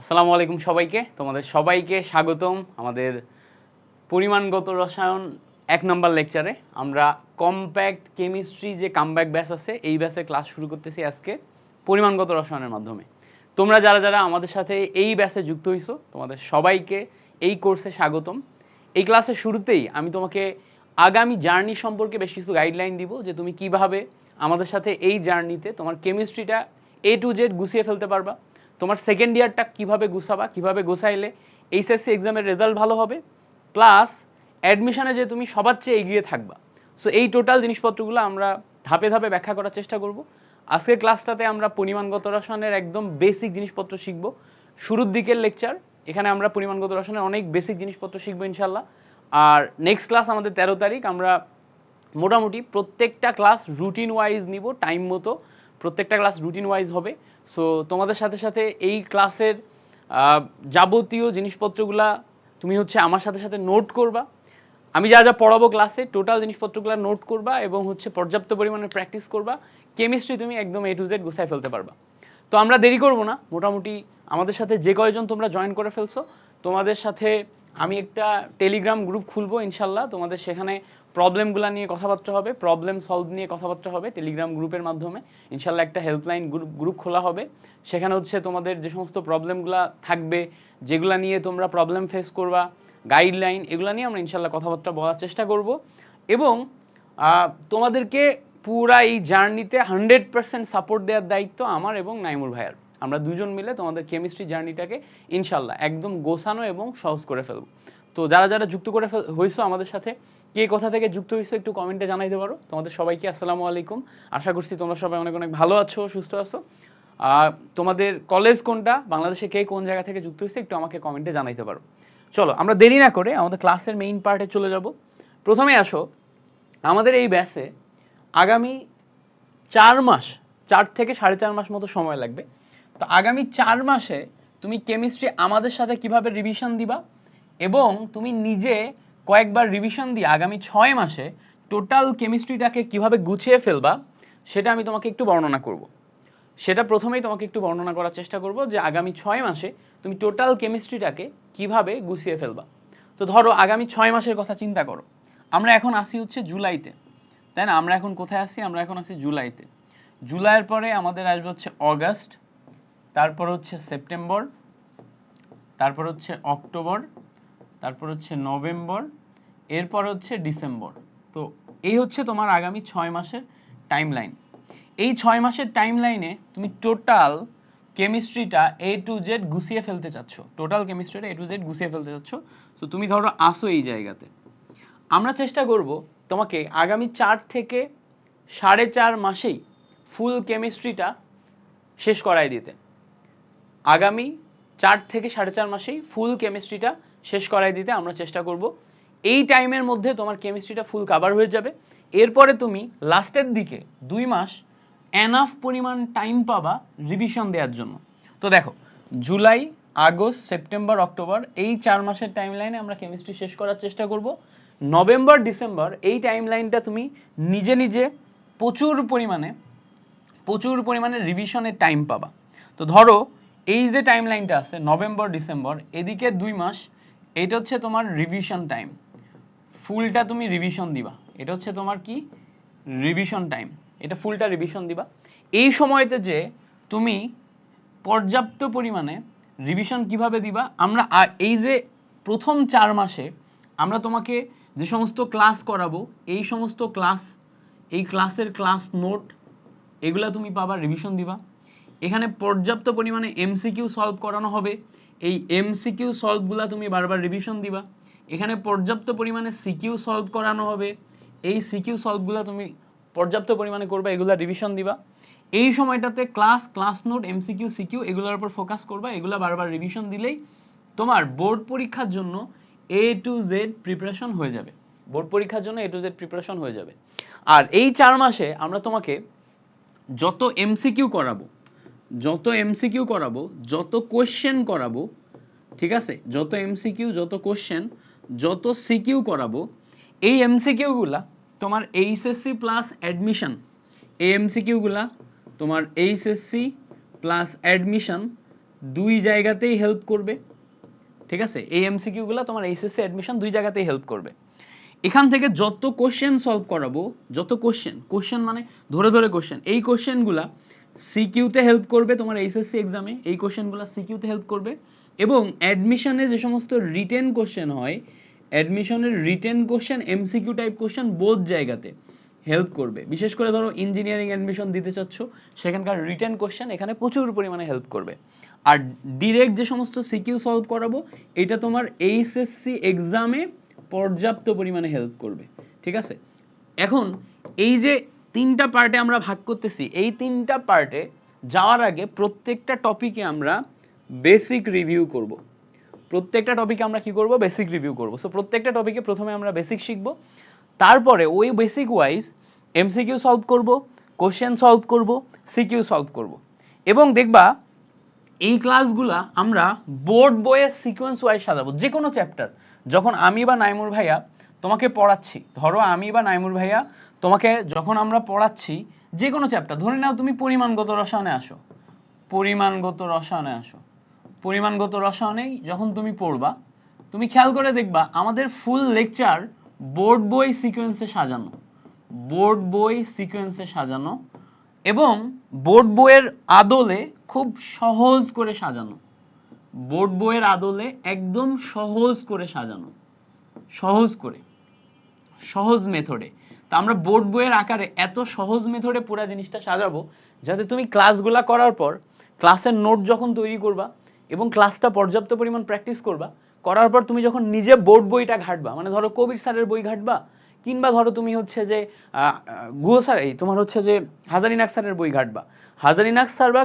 আসসালামু আলাইকুম সবাইকে, তোমাদের সবাইকে স্বাগতম আমাদের পরিমাণগত রসায়ন 1 নম্বর লেকচারে। আমরা কম্প্যাক্ট কেমিস্ট্রি যে কামব্যাক ব্যাচ আছে এই ব্যাচের ক্লাস শুরু করতেছি আজকে পরিমাণগত রসায়নের মাধ্যমে। তোমরা যারা যারা আমাদের সাথে এই ব্যাচে যুক্ত হইছো তোমাদের সবাইকে এই কোর্সে স্বাগতম। এই ক্লাসের শুরুতেই আমি তোমাকে আগামী জার্নি সম্পর্কে বেশ কিছু গাইডলাইন দিব যে তুমি কিভাবে আমাদের সাথে এই জার্নিতে তোমার কেমিস্ট্রিটা A to Z গুছিয়ে ফেলতে পারবা, তোমার সেকেন্ড ইয়ারটা কিভাবে গুছাবা, কিভাবে গোছাইলে এইচএসসি এক্সামের রেজাল্ট ভালো হবে, প্লাস অ্যাডমিশনে যে তুমি সবার চেয়ে এগিয়ে থাকবা। সো এই টোটাল জিনিসপত্রগুলো আমরা ধাপে ধাপে ব্যাখ্যা করার চেষ্টা করব। আজকের ক্লাসটাতে আমরা পরিমাণগত রসায়নের একদম বেসিক জিনিসপত্র শিখব। শুরুর দিকের লেকচার, এখানে আমরা পরিমাণগত রসায়নের অনেক বেসিক জিনিসপত্র শিখবো ইনশাল্লাহ। আর নেক্সট ক্লাস আমাদের 13 তারিখ, আমরা মোটামুটি প্রত্যেকটা ক্লাস রুটিন ওয়াইজ নিব, টাইম মতো প্রত্যেকটা ক্লাস রুটিন ওয়াইজ হবে। সো তোমাদের সাথে সাথে এই ক্লাসের যাবতীয় জিনিসপত্রগুলা তুমি হচ্ছে আমার সাথে সাথে নোট করবা। আমি যা যা পড়াবো ক্লাসে টোটাল জিনিসপত্রগুলো নোট করবা এবং হচ্ছে পর্যাপ্ত পরিমাণে প্র্যাকটিস করবা। কেমিস্ট্রি তুমি একদম A to Z গুছায় ফেলতে পারবা। তো আমরা দেরি করব না, মোটামুটি আমাদের সাথে যে কয়জন তোমরা জয়েন করে ফেলছো তোমাদের সাথে আমি একটা টেলিগ্রাম গ্রুপ খুলবো ইনশাল্লাহ। তোমাদের সেখানে প্রবলেমগুলো নিয়ে কথাবার্তা হবে, প্রবলেম সলভ নিয়ে কথাবার্তা হবে টেলিগ্রাম গ্রুপের মাধ্যমে। ইনশাল্লাহ একটা হেল্পলাইন গ্রুপ খোলা হবে, সেখানে হচ্ছে তোমাদের যে সমস্ত প্রবলেমগুলো থাকবে, যেগুলো নিয়ে তোমরা প্রবলেম ফেস করবা, গাইডলাইন, এগুলো নিয়ে আমরা ইনশাল্লাহ কথাবার্তা বলার চেষ্টা করব। এবং তোমাদেরকে পুরা এই জার্নিতে 100% সাপোর্ট দেওয়ার দায়িত্ব আমার এবং নাইমুর ভাইয়ার। আমরা দুজন মিলে তোমাদের কেমিস্ট্রি জার্নিটাকে ইনশাল্লাহ একদম গোছানো এবং সহজ করে ফেলবো। তো যারা যারা যুক্ত করে হয়েছো আমাদের সাথে, কে কোথা থেকে যুক্ত হয়েছো একটু কমেন্টে জানাইতে পারো। তোমাদের সবাইকে আসসালামু আলাইকুম, আশা করছি তোমরা সবাই অনেক অনেক ভালো আছো, সুস্থ আছো। তোমাদের কলেজ কোনটা, বাংলাদেশে কে কোন জায়গা থেকে যুক্ত হয়েছে একটু আমাকে কমেন্টে জানাইতে পারো। চলো আমরা দেরি না করে আমাদের ক্লাসের মেইন পার্টে চলে যাব। প্রথমে আসো, আমাদের এই ব্যাচে আগামী 4 মাস, 4 থেকে 4.5 মাস মতো সময় লাগবে। তো আগামী 4 মাসে তুমি কেমিস্ট্রি আমাদের সাথে কিভাবে রিভিশন দিবা এবং তুমি নিজে কয়েকবার রিভিশন দিয়ে আগামী 6 মাসে টোটাল কেমিস্ট্রিটাকে কিভাবে গুছিয়ে ফেলবা সেটা আমি তোমাকে একটু বর্ণনা করব। সেটা প্রথমেই তোমাকে একটু বর্ণনা করার চেষ্টা করব যে আগামী 6 মাসে তুমি টোটাল কেমিস্ট্রিটাকে কিভাবে গুছিয়ে ফেলবা। তো ধরো আগামী 6 মাসের কথা চিন্তা করো। আমরা এখন আসি হচ্ছে জুলাইতে, তাই না? আমরা এখন কোথায় আসি? আমরা এখন আসি জুলাইতে। জুলাইয়ের পরে আমাদের আসবে হচ্ছে অগাস্ট, তারপর হচ্ছে সেপ্টেম্বর, তারপর হচ্ছে অক্টোবর, তারপর হচ্ছে নভেম্বর, এরপর হচ্ছে ডিসেম্বর। তো এই হচ্ছে তোমার আগামী 6 মাসের টাইম লাইন। এই 6 মাসের টাইম লাইনে তুমি টোটাল কেমিস্ট্রিটা A to Z গুছিয়ে ফেলতে চাচ্ছ, টোটাল কেমিস্ট্রিটা A to Z গুছিয়ে ফেলতে চাচ্ছ। তো তুমি ধরো আসো এই জায়গাতে, আমরা চেষ্টা করব তোমাকে আগামী 4 থেকে 4.5 মাসেই ফুল কেমিস্ট্রিটা শেষ করাই দিতে। আগামী 4 থেকে 4.5 মাসেই ফুল কেমিস্ট্রিটা শেষ করাই দিতে আমরা চেষ্টা করব। এই টাইমের মধ্যে তোমার কেমিস্ট্রিটা ফুল কভার হয়ে যাবে। এরপরে তুমি লাস্টের দিকে 2 মাস এনাফ পরিমাণ টাইম পাবা রিভিশন দেওয়ার জন্য। তো দেখো, জুলাই, আগস্ট, সেপ্টেম্বর, অক্টোবর এই 4 মাসের টাইম লাইনে আমরা কেমিস্ট্রি শেষ করার চেষ্টা করব। নভেম্বর, ডিসেম্বর এই টাইম লাইনটা তুমি নিজে নিজে প্রচুর পরিমাণে রিভিশনের টাইম পাবা। তো ধরো এই যে টাইম লাইনটা আছে নভেম্বর, ডিসেম্বর, এদিকে 2 মাস, এটা হচ্ছে তোমার রিভিশন টাইম, ফুলটা তুমি রিভিশন দিবা। এটা হচ্ছে তোমার কি রিভিশন টাইম, এটা ফুলটা রিভিশন দিবা। এই সময়তে যে তুমি পর্যাপ্ত পরিমাণে রিভিশন কিভাবে দিবা, আমরা এই যে প্রথম 4 মাসে আমরা তোমাকে যে সমস্ত ক্লাস করাবো এই সমস্ত ক্লাস, এই ক্লাসের ক্লাস নোট এগুলা তুমি পাবা, রিভিশন দিবা। এখানে পর্যাপ্ত পরিমাণে এমসিকিউ সলভ করানো হবে, এই এমসিকিউ সলভগুলা তুমি বারবার রিভিশন দিবা। এখানে পর্যাপ্ত পরিমাণে সিকিউ সলভ করানো হবে, এই সিকিউ সলভগুলা তুমি পর্যাপ্ত পরিমাণে করবা, এগুলা রিভিশন দিবা। এই সময়টাতে ক্লাস নোট, এমসিকিউ, সিকিউ এগুলোর উপর ফোকাস করবা, এগুলা বারবার রিভিশন দিলেই তোমার বোর্ড পরীক্ষার জন্য A to Z প্রিপারেশন হয়ে যাবে। বোর্ড পরীক্ষার জন্য A to Z প্রিপারেশন হয়ে যাবে। আর এই 4 মাসে আমরা তোমাকে যত এমসিকিউ করাবো, যত কোশ্চেন করাবো, ঠিক আছে, যত এমসিকিউ, যত কোশ্চেন, যত সিকিউ করাবো, এই এমসিকিউ গুলা তোমার এইচএসসি প্লাস অ্যাডমিশন, এই এমসিকিউ গুলা তোমার এইচএসসি প্লাস অ্যাডমিশন দুই জায়গাতেই হেল্প করবে, ঠিক আছে? এই এমসিকিউগুলো তোমার এইচএসসি অ্যাডমিশন দুই জায়গাতেই হেল্প করবে। এখান থেকে যত কোশ্চেন সলভ করাবো, যত কোশ্চেন মানে ধরে ধরে কোশ্চেন, এই কোশ্চেনগুলা সিকিউতে হেল্প করবে তোমার এইচএসসি এক্সামে, এই কোশ্চেনগুলো সিকিউতে হেল্প করবে। এবং অ্যাডমিশনে যে সমস্ত রিটেন কোশ্চেন হয়, অ্যাডমিশনের written question MCQ type question both জায়গাতে হেল্প করবে। বিশেষ করে ধরো ইঞ্জিনিয়ারিং অ্যাডমিশন দিতে চাচ্ছ, সেখানকার রিটেন কোশ্চেন এখানে প্রচুর পরিমাণে হেল্প করবে। আর ডিরেক্ট যে সমস্ত সিকিউ সলভ করাবো, এটা তোমার এইচএসসি এক্সামে পর্যাপ্ত পরিমাণে হেল্প করবে, ঠিক আছে? এখন এই যে তিনটা পার্টে আমরা ভাগ করতেছি, এই তিনটা পার্টে যাওয়ার আগে প্রত্যেকটা টপিকে আমরা বেসিক রিভিউ করব। প্রত্যেকটা টপিকে আমরা কি করব? বেসিক রিভিউ করব। সো প্রত্যেকটা টপিকে প্রথমে আমরা বেসিক শিখব, তারপরে ওই বেসিক ওয়াইজ এমসিকিউ সলভ করব, কোশ্চেন সলভ করব, সিকিউ সলভ করব। এবং দেখবা এই ক্লাসগুলা আমরা বোর্ড বইয়ের সিকোয়েন্স ওয়াইজ সাজাবো। যে কোনো চ্যাপ্টার যখন আমি বা নাইমুর ভাইয়া তোমাকে পড়াচ্ছি, ধরো আমি বা নাইমুর ভাইয়া তোমাকে যখন আমরা পড়াচ্ছি যে কোনো চ্যাপ্টার, ধরে নাও তুমি পরিমাণগত রসায়নে আসো, পরিমাণগত রসায়নে আসো, পরিমাণগত রসায়নে যখন তুমি পড়বা, তুমি খেয়াল করে দেখবা আমাদের ফুল লেকচার বোর্ড বই সিকোয়েন্সে সাজানো, বোর্ড বই সিকোয়েন্সে সাজানো, এবং বোর্ড বইয়ের আদলে খুব সহজ করে সাজানো, বোর্ড বইয়ের আদলে একদম সহজ করে সাজানো, সহজ করে, সহজ মেথডে। তা আমরা বোর্ড বইয়ের আকারে এত সহজ মেথডে পুরো জিনিসটা সাজাবো যাতে তুমি ক্লাসগুলা করার পর ক্লাসের নোট যখন তৈরি করবা এবং ক্লাসটা পর্যাপ্ত পরিমাণ প্র্যাকটিস করবা, করার পর তুমি যখন নিজে বোর্ড বইটা ঘাটবা, মানে ধরো কবির স্যারের বই ঘাটবা, কিংবা ধরো তুমি হচ্ছে যে গুহ স্যার, এই তোমার হচ্ছে যে হাজারিনাক স্যারের বই ঘাটবা, হাজারিনাক স্যার বা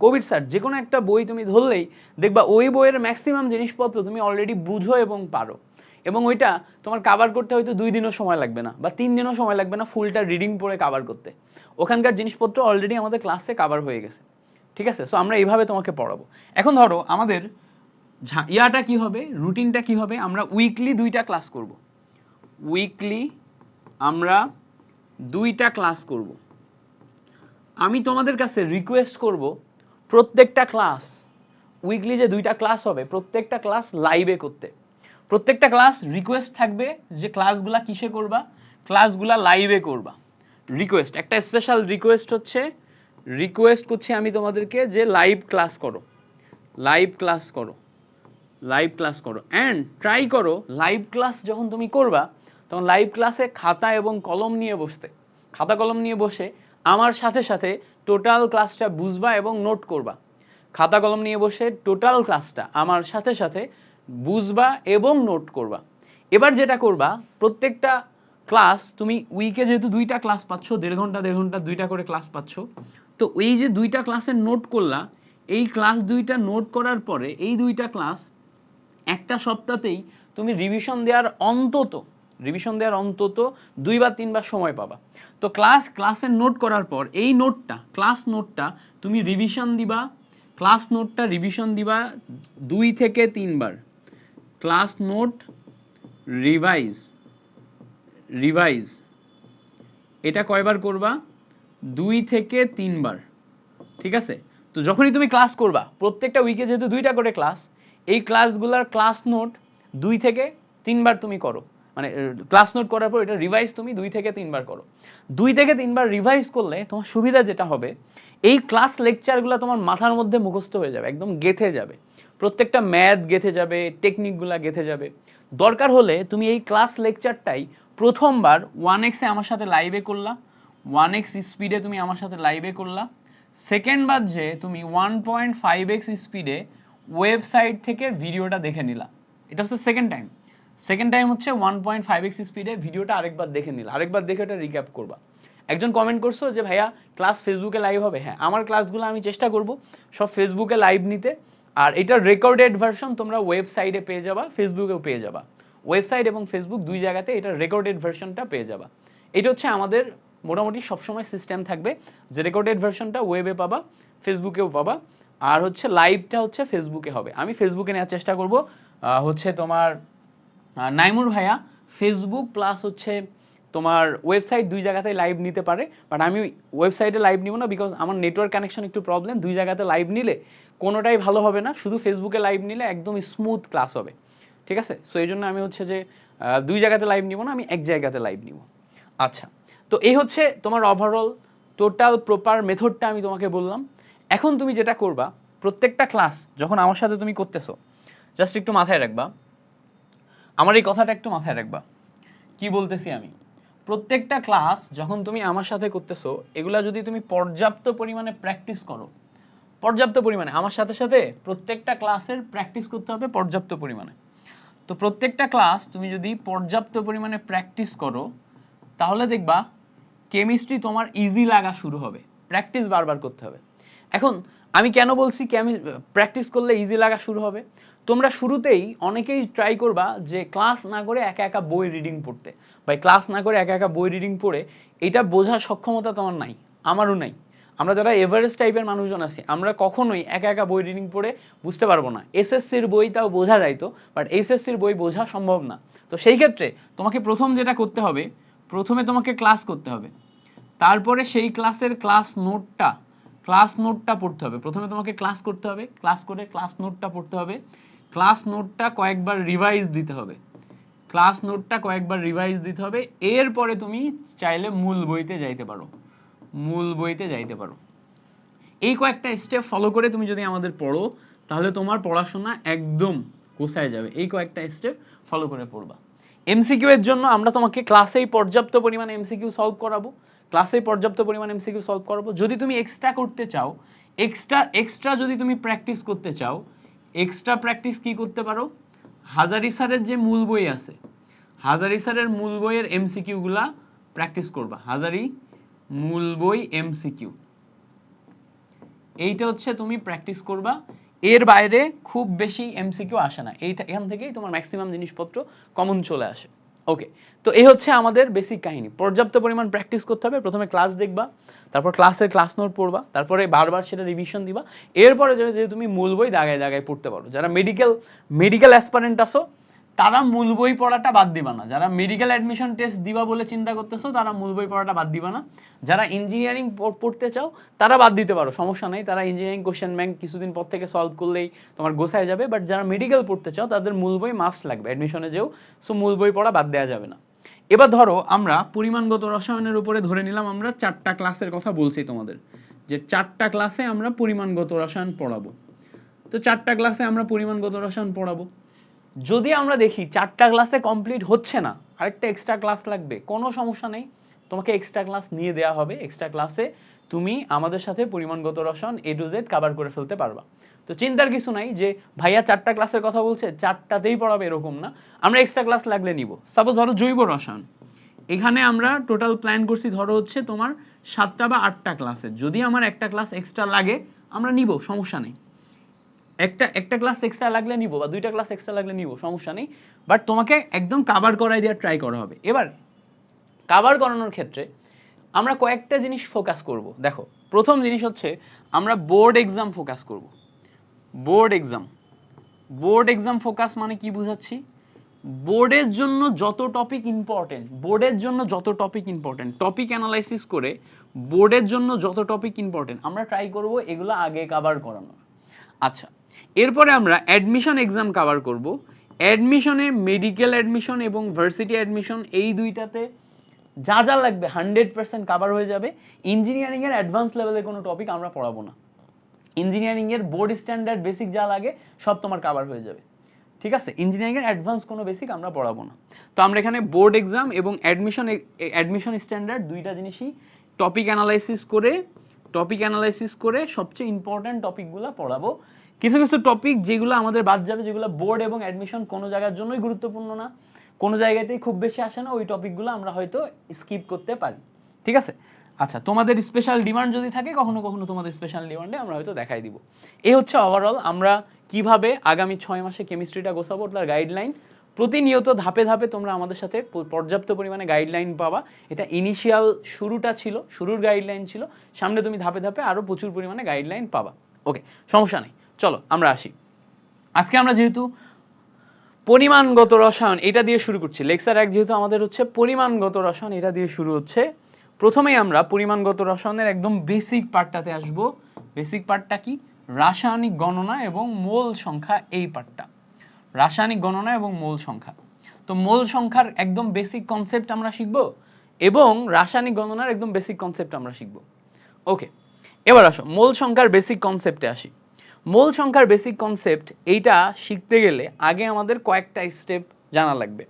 কবির স্যার যে কোনো একটা বই তুমি ধরলেই দেখবা ওই বইয়ের ম্যাক্সিমাম জিনিসপত্র তুমি অলরেডি বুঝো এবং পারো। এবং ওইটা তোমার কাভার করতে হয়তো 2 দিনও সময় লাগবে না বা 3 দিনও সময় লাগবে না ফুলটা রিডিং পড়ে কাভার করতে। ওখানকার জিনিসপত্র অলরেডি আমাদের ক্লাসে কাভার হয়ে গেছে, ঠিক আছে? সো আমরা এইভাবে তোমাকে পড়াবো। এখন ধরো আমাদের ইয়াটা কি হবে, রুটিনটা কি হবে, আমরা উইকলি 2টা ক্লাস করব, উইকলি আমরা 2টা ক্লাস করব। আমি তোমাদের কাছে রিকোয়েস্ট করব প্রত্যেকটা ক্লাস, উইকলি যে 2টা ক্লাস হবে প্রত্যেকটা ক্লাস লাইভে করতে। প্রত্যেকটা ক্লাস রিকোয়েস্ট থাকবে যে ক্লাসগুলা কিসে করবা, ক্লাসগুলা লাইভে করবা। রিকোয়েস্ট, একটা স্পেশাল রিকোয়েস্ট হচ্ছে, রিকোয়েস্ট করছি আমি তোমাদেরকে যে লাইভ ক্লাস করো, লাইভ ক্লাস করো, লাইভ ক্লাস করো। অ্যান্ড ট্রাই করো লাইভ ক্লাস যখন তুমি করবা তখন লাইভ ক্লাসে খাতা এবং কলম নিয়ে বসতে, খাতা কলম নিয়ে বসে আমার সাথে সাথে টোটাল ক্লাসটা বুঝবা এবং নোট করবা। খাতা কলম নিয়ে বসে টোটাল ক্লাসটা আমার সাথে সাথে বুঝবা এবং নোট করবা। এবার যেটা করবা, প্রত্যেকটা ক্লাস তুমি উইকে যেহেতু 2টা ক্লাস পাচ্ছ, 1.5 ঘন্টা 1.5 ঘন্টা 2টা করে ক্লাস পাচ্ছ, তো এই যে 2টা ক্লাসের নোট করলা, এই ক্লাস 2টা নোট করার পরে এই 2টা ক্লাস একটা সপ্তাহতেই তুমি রিভিশন দেওয়ার অন্তত 2 বা 3 বার সময় পাবা। তো ক্লাসের নোট করার পর এই নোটটা, ক্লাস নোটটা তুমি রিভিশন দিবা, ক্লাস নোটটা রিভিশন দিবা 2 থেকে 3 বার। ক্লাস নোট রিভাইজ, রিভাইজ এটা কয়বার করবা? 2 থেকে 3 বার, ঠিক আছে? তো যখনই তুমি ক্লাস করবা, প্রত্যেকটা উইকে যেহেতু 2টা করে ক্লাস, এই ক্লাসগুলোর ক্লাস নোট 2 থেকে 3 বার তুমি করো, মানে ক্লাস নোট করার পর এটা রিভাইজ তুমি 2 থেকে 3 বার করো। 2 থেকে 3 বার রিভাইজ করলে তোমার সুবিধা যেটা হবে, এই ক্লাস লেকচারগুলো তোমার মাথার মধ্যে মুখস্থ হয়ে যাবে, একদম গেঁথে যাবে, প্রত্যেকটা ম্যাথ গেঁথে যাবে, টেকনিকগুলো গেঁথে যাবে। দরকার হলে তুমি এই ক্লাস লেকচারটাই প্রথমবার 1x এ আমার সাথে লাইভে করলা, 1x স্পিডে তুমি আমার সাথে লাইভে করলা, সেকেন্ড বার যে তুমি 1.5x স্পিডে ওয়েবসাইট থেকে ভিডিওটা দেখে নিলা, এটা হচ্ছে সেকেন্ড টাইম। সেকেন্ড টাইম হচ্ছে 1.5x স্পিডে ভিডিওটা আরেকবার দেখে নিলা, আরেকবার দেখে এটা রিক্যাপ করবা। একজন কমেন্ট করছো যে ভাইয়া ক্লাস ফেসবুকে লাইভ হবে, হ্যাঁ আমার ক্লাসগুলো আমি চেষ্টা করব সব ফেসবুকে লাইভ নিতে। আর এটার রেকর্ডেড ভার্সন তোমরা ওয়েবসাইটে পেয়ে যাবা, ফেসবুকেও পেয়ে যাবা, ওয়েবসাইট এবং ফেসবুক 2 জায়গাতে এটার রেকর্ডেড ভার্সনটা পেয়ে যাবা। এটা হচ্ছে আমাদের মোটামুটি সবসময় সিস্টেম থাকবে যে রেকর্ডেড ভার্সনটা ওয়েবে পাবা, ফেসবুকেও পাবা, আর হচ্ছে লাইভটা হচ্ছে ফেসবুকে হবে। আমি ফেসবুকে নেওয়ার চেষ্টা করব, হচ্ছে তোমার নাইমুর ভাইয়া ফেসবুক প্লাস হচ্ছে তোমার ওয়েবসাইট 2 জায়গাতেই লাইভ নিতে পারে, বাট আমি ওয়েবসাইটে লাইভ নিব না, বিকজ আমার নেটওয়ার্ক কানেকশন একটু প্রবলেম, 2 জায়গাতে লাইভ নিলে কোনোটাই ভালো হবে না, শুধু ফেসবুকে লাইভ নিলে একদম স্মুথ ক্লাস হবে, ঠিক আছে? সো এই জন্য আমি হচ্ছে যে 2 জায়গাতে লাইভ নিব না, আমি এক জায়গাতে লাইভ নিব। আচ্ছা, তো এই হচ্ছে তোমার ওভারঅল টোটাল প্রপার মেথডটা আমি তোমাকে বললাম। এখন তুমি যেটা করবা, প্রত্যেকটা ক্লাস যখন আমার সাথে তুমি করতেছো, জাস্ট একটু মাথায় রাখবা, আমার এই কথাটা একটু মাথায় রাখবা, কি বলতেছি আমি। প্রত্যেকটা ক্লাস যখন তুমি আমার সাথে করতেছো, এগুলা যদি তুমি পর্যাপ্ত পরিমাণে প্র্যাকটিস করো, পর্যাপ্ত পরিমাণে আমার সাথে সাথে প্রত্যেকটা ক্লাসের প্র্যাকটিস করতে হবে পর্যাপ্ত পরিমাণে। তো প্রত্যেকটা ক্লাস তুমি যদি পর্যাপ্ত পরিমাণে প্র্যাকটিস করো, তাহলে দেখবা কেমিস্ট্রি তোমার ইজি লাগা শুরু হবে। প্র্যাকটিস বারবার করতে হবে। এখন আমি কেন বলছি প্র্যাকটিস করলে ইজি লাগা শুরু হবে? তোমরা শুরুতেই অনেকেই ট্রাই করবা যে ক্লাস না করে একা একা বই রিডিং পড়তে, বা ক্লাস না করে একা একা বই রিডিং পড়ে এটা বোঝার সক্ষমতা তোমার নাই, আমারও নাই। আমরা যারা এভারেজ টাইপের মানুষজন আছি, আমরা কখনোই একা একা বই রিডিং পড়ে বুঝতে পারবো না। এসএসসির বই তাও বোঝা যাইতো, বাট এইচএসসির বই বোঝা সম্ভব না। তো সেই ক্ষেত্রে তোমাকে প্রথম যেটা করতে হবে, প্রথমে তোমাকে ক্লাস করতে হবে, তারপরে সেই ক্লাসের ক্লাস নোটটা পড়তে হবে। প্রথমে তোমাকে ক্লাস করতে হবে, ক্লাস করে ক্লাস নোটটা পড়তে হবে, ক্লাস নোটটা কয়েকবার রিভাইজ দিতে হবে, ক্লাস নোটটা কয়েকবার রিভাইজ দিতে হবে। এরপরে তুমি চাইলে মূল বইতে যাইতে পারো, মূল বইতে যাইতে পারো। এই কয়েকটা স্টেপ ফলো করে তুমি যদি আমাদের পড়ো, তাহলে তোমার পড়াশোনা একদম গোছায় যাবে। এই কয়েকটা স্টেপ ফলো করে পড়বা। এমসিকিউ এর জন্য আমরা তোমাকে ক্লাসেই পর্যাপ্ত পরিমাণে এমসিকিউ সলভ করাবো, ক্লাসেই পর্যাপ্ত পরিমাণে এমসিকিউ সলভ করাবো। যদি তুমি এক্সট্রা করতে চাও, এক্সট্রা যদি তুমি প্র্যাকটিস করতে চাও, এক্সট্রা প্র্যাকটিস কি করতে পারো, হাজারি স্যারের যে মূল বই আছে, হাজারি স্যারের মূল বইয়ের এমসিকিউ গুলা প্র্যাকটিস করবা। হাজারি মূল বই এমসিকিউ, এইটা হচ্ছে তুমি প্র্যাকটিস করবা। এর বাইরে খুব বেশি এমসিকিউ আসে না, এইটা এখান থেকেই তোমার ম্যাক্সিমাম জিনিসপত্র কমন চলে আসে। ওকে, তো এই হচ্ছে আমাদের বেসিক কাহিনী। পর্যাপ্ত পরিমাণ প্র্যাকটিস করতে হবে, প্রথমে ক্লাস দেখবা, তারপর ক্লাসের ক্লাস নোট পড়বা, তারপরে বারবার সেটা রিভিশন দিবা। এরপরে যে তুমি মূল বই দাগায় দাগায় পড়তে পারো। যারা মেডিকেল অ্যাসপারেন্ট আসো, তারা মূল বই পড়াটা বাদ দিবা না। যারা মেডিকেল অ্যাডমিশন টেস্ট দিবা বলে চিন্তা করতেছো, তারা মূল বই পড়াটা বাদ দিবা না। যারা ইঞ্জিনিয়ারিং পড়তে চাও, তারা বাদ দিতে পারো, সমস্যা নেই। তারা ইঞ্জিনিয়ারিং কোশ্চেন ব্যাংক কিছুদিন পর থেকে সলভ করলেই তোমার গোছায় যাবে। বাট যারা মেডিকেল পড়তে চাও, তাদের মূল বই মাস্ট লাগবে অ্যাডমিশনে যেও। সো মূল বই পড়া বাদ দেওয়া যাবে না। এবার ধরো আমরা পরিমাণগত রসায়নের উপরে ধরে নিলাম আমরা 4টা ক্লাসের কথা বলছি তোমাদের, যে 4টা ক্লাসে আমরা পরিমাণগত রসায়ন পড়াবো। তো 4টা ক্লাসে আমরা পরিমাণগত রসায়ন পড়াবো। যদি আমরা দেখি 4টা ক্লাসে কমপ্লিট হচ্ছে না, আরেকটা এক্সট্রা ক্লাস লাগবে, কোনো সমস্যা নেই, তোমাকে এক্সট্রা ক্লাস নিয়ে দেওয়া হবে। এক্সট্রা ক্লাসে তুমি আমাদের সাথে পরিমাণগত রসায়ন A to Z কভার করে ফেলতে পারবা। তো চিন্তার কিছু নাই যে ভাইয়া 4টা ক্লাসের কথা বলছে, 4টাতেই পড়াবে, এরকম না। আমরা এক্সট্রা ক্লাস লাগলে নিব। সাপোজ ধরো জৈব রসায়ন, এখানে আমরা টোটাল প্ল্যান করছি ধরো হচ্ছে তোমার 7টা বা 8টা ক্লাসের। যদি আমার একটা ক্লাস এক্সট্রা লাগে, আমরা নিব, সমস্যা নেই। একটা ক্লাস এক্সট্রা লাগলে নিব, বা 2টা ক্লাস এক্সট্রা লাগলে নিব, সমস্যা নেই। বাট তোমাকে একদম কভার করাই দেওয়ার ট্রাই করা হবে। এবার কভার করানোর ক্ষেত্রে আমরা কয়েকটা জিনিস ফোকাস করব। দেখো, প্রথম জিনিস হচ্ছে আমরা বোর্ড এক্সাম ফোকাস করব। বোর্ড এক্সাম ফোকাস মানে কি বুঝাচ্ছি, বোর্ডের জন্য যত টপিক ইম্পর্টেন্ট, টপিক অ্যানালাইসিস করে বোর্ডের জন্য যত টপিক ইম্পর্টেন্ট আমরা ট্রাই করব এগুলো আগে কভার করানোর। আচ্ছা, এরপরে আমরা অ্যাডমিশন এক্সাম কভার করব। অ্যাডমিশনে মেডিকেল অ্যাডমিশন এবং ভার্সিটি অ্যাডমিশন, এই দুইটাতে যা যা লাগবে 100% কভার হয়ে যাবে। ইঞ্জিনিয়ারিং এর অ্যাডভান্স লেভেলের কোনো টপিক আমরা পড়াবো না। ইঞ্জিনিয়ারিং এর বোর্ড স্ট্যান্ডার্ড বেসিক যা লাগে সব তোমার কভার হয়ে যাবে, ঠিক আছে? ইঞ্জিনিয়ারিং এর অ্যাডভান্স কোনো বেসিক আমরা পড়াবো না। তো আমরা এখানে বোর্ড এক্সাম এবং অ্যাডমিশন স্ট্যান্ডার্ড দুইটা জিনিসই টপিক অ্যানালাইসিস করে সবচেয়ে ইম্পর্টেন্ট টপিকগুলো পড়াবো। কিছু কিছু টপিক যেগুলো আমাদের বাদ যাবে, যেগুলো বোর্ড এবং অ্যাডমিশন কোনো জায়গার জন্যই গুরুত্বপূর্ণ না, কোনো জায়গাতেই খুব বেশি আসে না, ওই টপিকগুলো আমরা হয়তো স্কিপ করতে পারি, ঠিক আছে? আচ্ছা, তোমাদের স্পেশাল ডিমান্ড যদি থাকে, কখনো কখনো তোমাদের স্পেশাল ডিমান্ডে আমরা হয়তো দেখাই দিব। এই হচ্ছে ওভারঅল আমরা কিভাবে আগামী 6 মাসে কেমিস্ট্রিটা গোছাবো, তার গাইডলাইন। প্রতিনিয়ত ধাপে ধাপে তোমরা আমাদের সাথে পর্যাপ্ত পরিমাণে গাইডলাইন পাবা। এটা ইনিশিয়াল শুরুর গাইডলাইন ছিল, সামনে তুমি ধাপে ধাপে আরো প্রচুর পরিমাণে গাইডলাইন পাবা। ওকে, সমস্যা নেই, চলো আমরা আসি। আজকে আমরা যেহেতু পরিমাণগত রসায়ন এটা দিয়ে শুরু করছি, লেকচার 1 যেহেতু আমাদের হচ্ছে পরিমাণগত রসায়ন, এটা দিয়ে শুরু হচ্ছে। প্রথমেই আমরা পরিমাণগত রসায়নের একদম বেসিক পার্টটাতে আসব। বেসিক পার্টটা কি? রাসায়নিক গণনা এবং মোল সংখ্যা, এই পার্টটা রাসায়নিক গণনা এবং মোল সংখ্যা। তো মোল সংখ্যার একদম বেসিক কনসেপ্ট আমরা শিখব এবং রাসায়নিক গণনার একদম বেসিক কনসেপ্ট আমরা শিখব। ওকে, এবার আসো মোল সংখ্যার বেসিক কনসেপ্টে আসি। মোল সংখ্যার বেসিক কনসেপ্ট এইটা শিখতে গেলে আগে আমাদের কয়েকটা স্টেপ জানা লাগবে।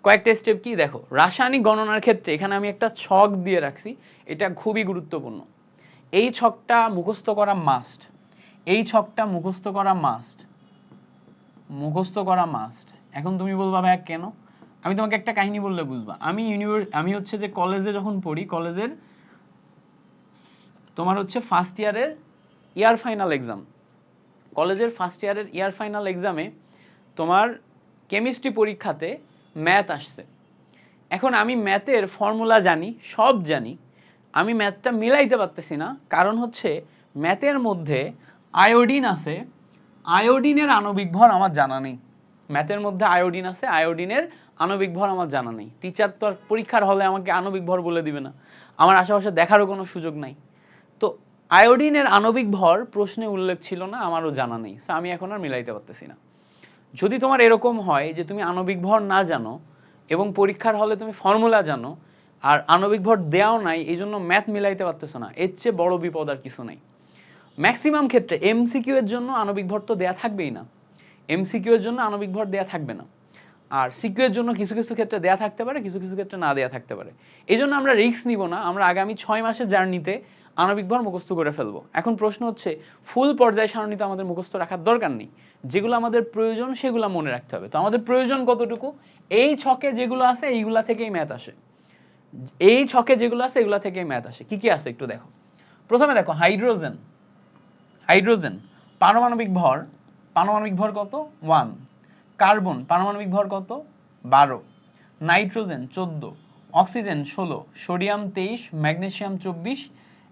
কয়েকটা স্টেপ কি দেখো, রাসায়নিক গণনার ক্ষেত্রে এখানে আমি একটা ছক দিয়ে রাখছি, এটা খুবই গুরুত্বপূর্ণ। এই ছকটা মুখস্থ করা মাস্ট, এই ছকটা মুখস্থ করা মাস্ট, মুখস্থ করা মাস্ট। এখন তুমি বলবা ভাই কেন? আমি তোমাকে একটা কাহিনী বললে বুঝবা। আমি হচ্ছে যে কলেজে যখন পড়ি, কলেজের তোমার হচ্ছে ফার্স্ট ইয়ারের ইয়ার ফাইনাল এক্সাম, কলেজের ফার্স্ট ইয়ারের ইয়ার ফাইনাল এক্সামে তোমার কেমিস্ট্রি পরীক্ষাতে ম্যাথ আসছে। এখন আমি ম্যাথের ফর্মুলা জানি, সব জানি, আমি ম্যাথটা মিলাইতে পারতেছি না, কারণ হচ্ছে ম্যাথের মধ্যে আয়োডিন আছে, আয়োডিনের আণবিক ভর আমার জানা নেই। ম্যাথের মধ্যে আয়োডিন আছে, আয়োডিনের আণবিক ভর আমার জানা নেই। টিচার তো আর পরীক্ষার হলে আমাকে আণবিক ভর বলে দিবে না, আমার আশেপাশে দেখারও কোনো সুযোগ নাই। তো আয়োডিনের আণবিক ভর প্রশ্নে উল্লেখ ছিল না, আমারও জানা নেই, সো আমি এখন আর মিলাইতে পারতেছি না। যদি তোমার এরকম হয় যে তুমি আণবিক ভর না জানো এবং পরীক্ষার হলে তুমি ফর্মুলা জানো আর আণবিক ভর দেওয়াও নাই, এই জন্য ম্যাথ মিলাইতে পারতেছো না, এর চেয়ে বড় বিপদ আর কিছু নাই। ম্যাক্সিমাম ক্ষেত্রে এমসিকিউ এর জন্য আণবিক ভর তো দেয়া থাকবেই না, এমসিকিউ এর জন্য আণবিক ভর দেয়া থাকবে না। আর সিকিউ এর জন্য কিছু কিছু ক্ষেত্রে দেয়া থাকতে পারে, কিছু কিছু ক্ষেত্রে না দেয়া থাকতে পারে। এই জন্য আমরা রিস্ক নিব না, আমরা আগামী 6 মাসের জার্নিতে আণবিক ভর মুখস্থ করে ফেলবো। এখন প্রশ্ন হচ্ছে ফুল পর্যায় সারণীতে আমাদের মুখস্থ রাখার দরকার নেই, যেগুলো আমাদের প্রয়োজন সেগুলো মনে রাখতে হবে। তো আমাদের প্রয়োজন কতটুকু? এই ছকে যেগুলো আছে এইগুলা থেকেই ম্যাথ আসে, এই ছকে যেগুলো আছে এগুলা থেকেই ম্যাথ আসে। কি কি আছে একটু দেখো। প্রথমে দেখো হাইড্রোজেন, হাইড্রোজেন পারমাণবিক ভর, পারমাণবিক ভর কত? 1। কার্বন পারমাণবিক ভর কত? 12। Nitrogen 14, oxygen 16, sodium 23, magnesium 24,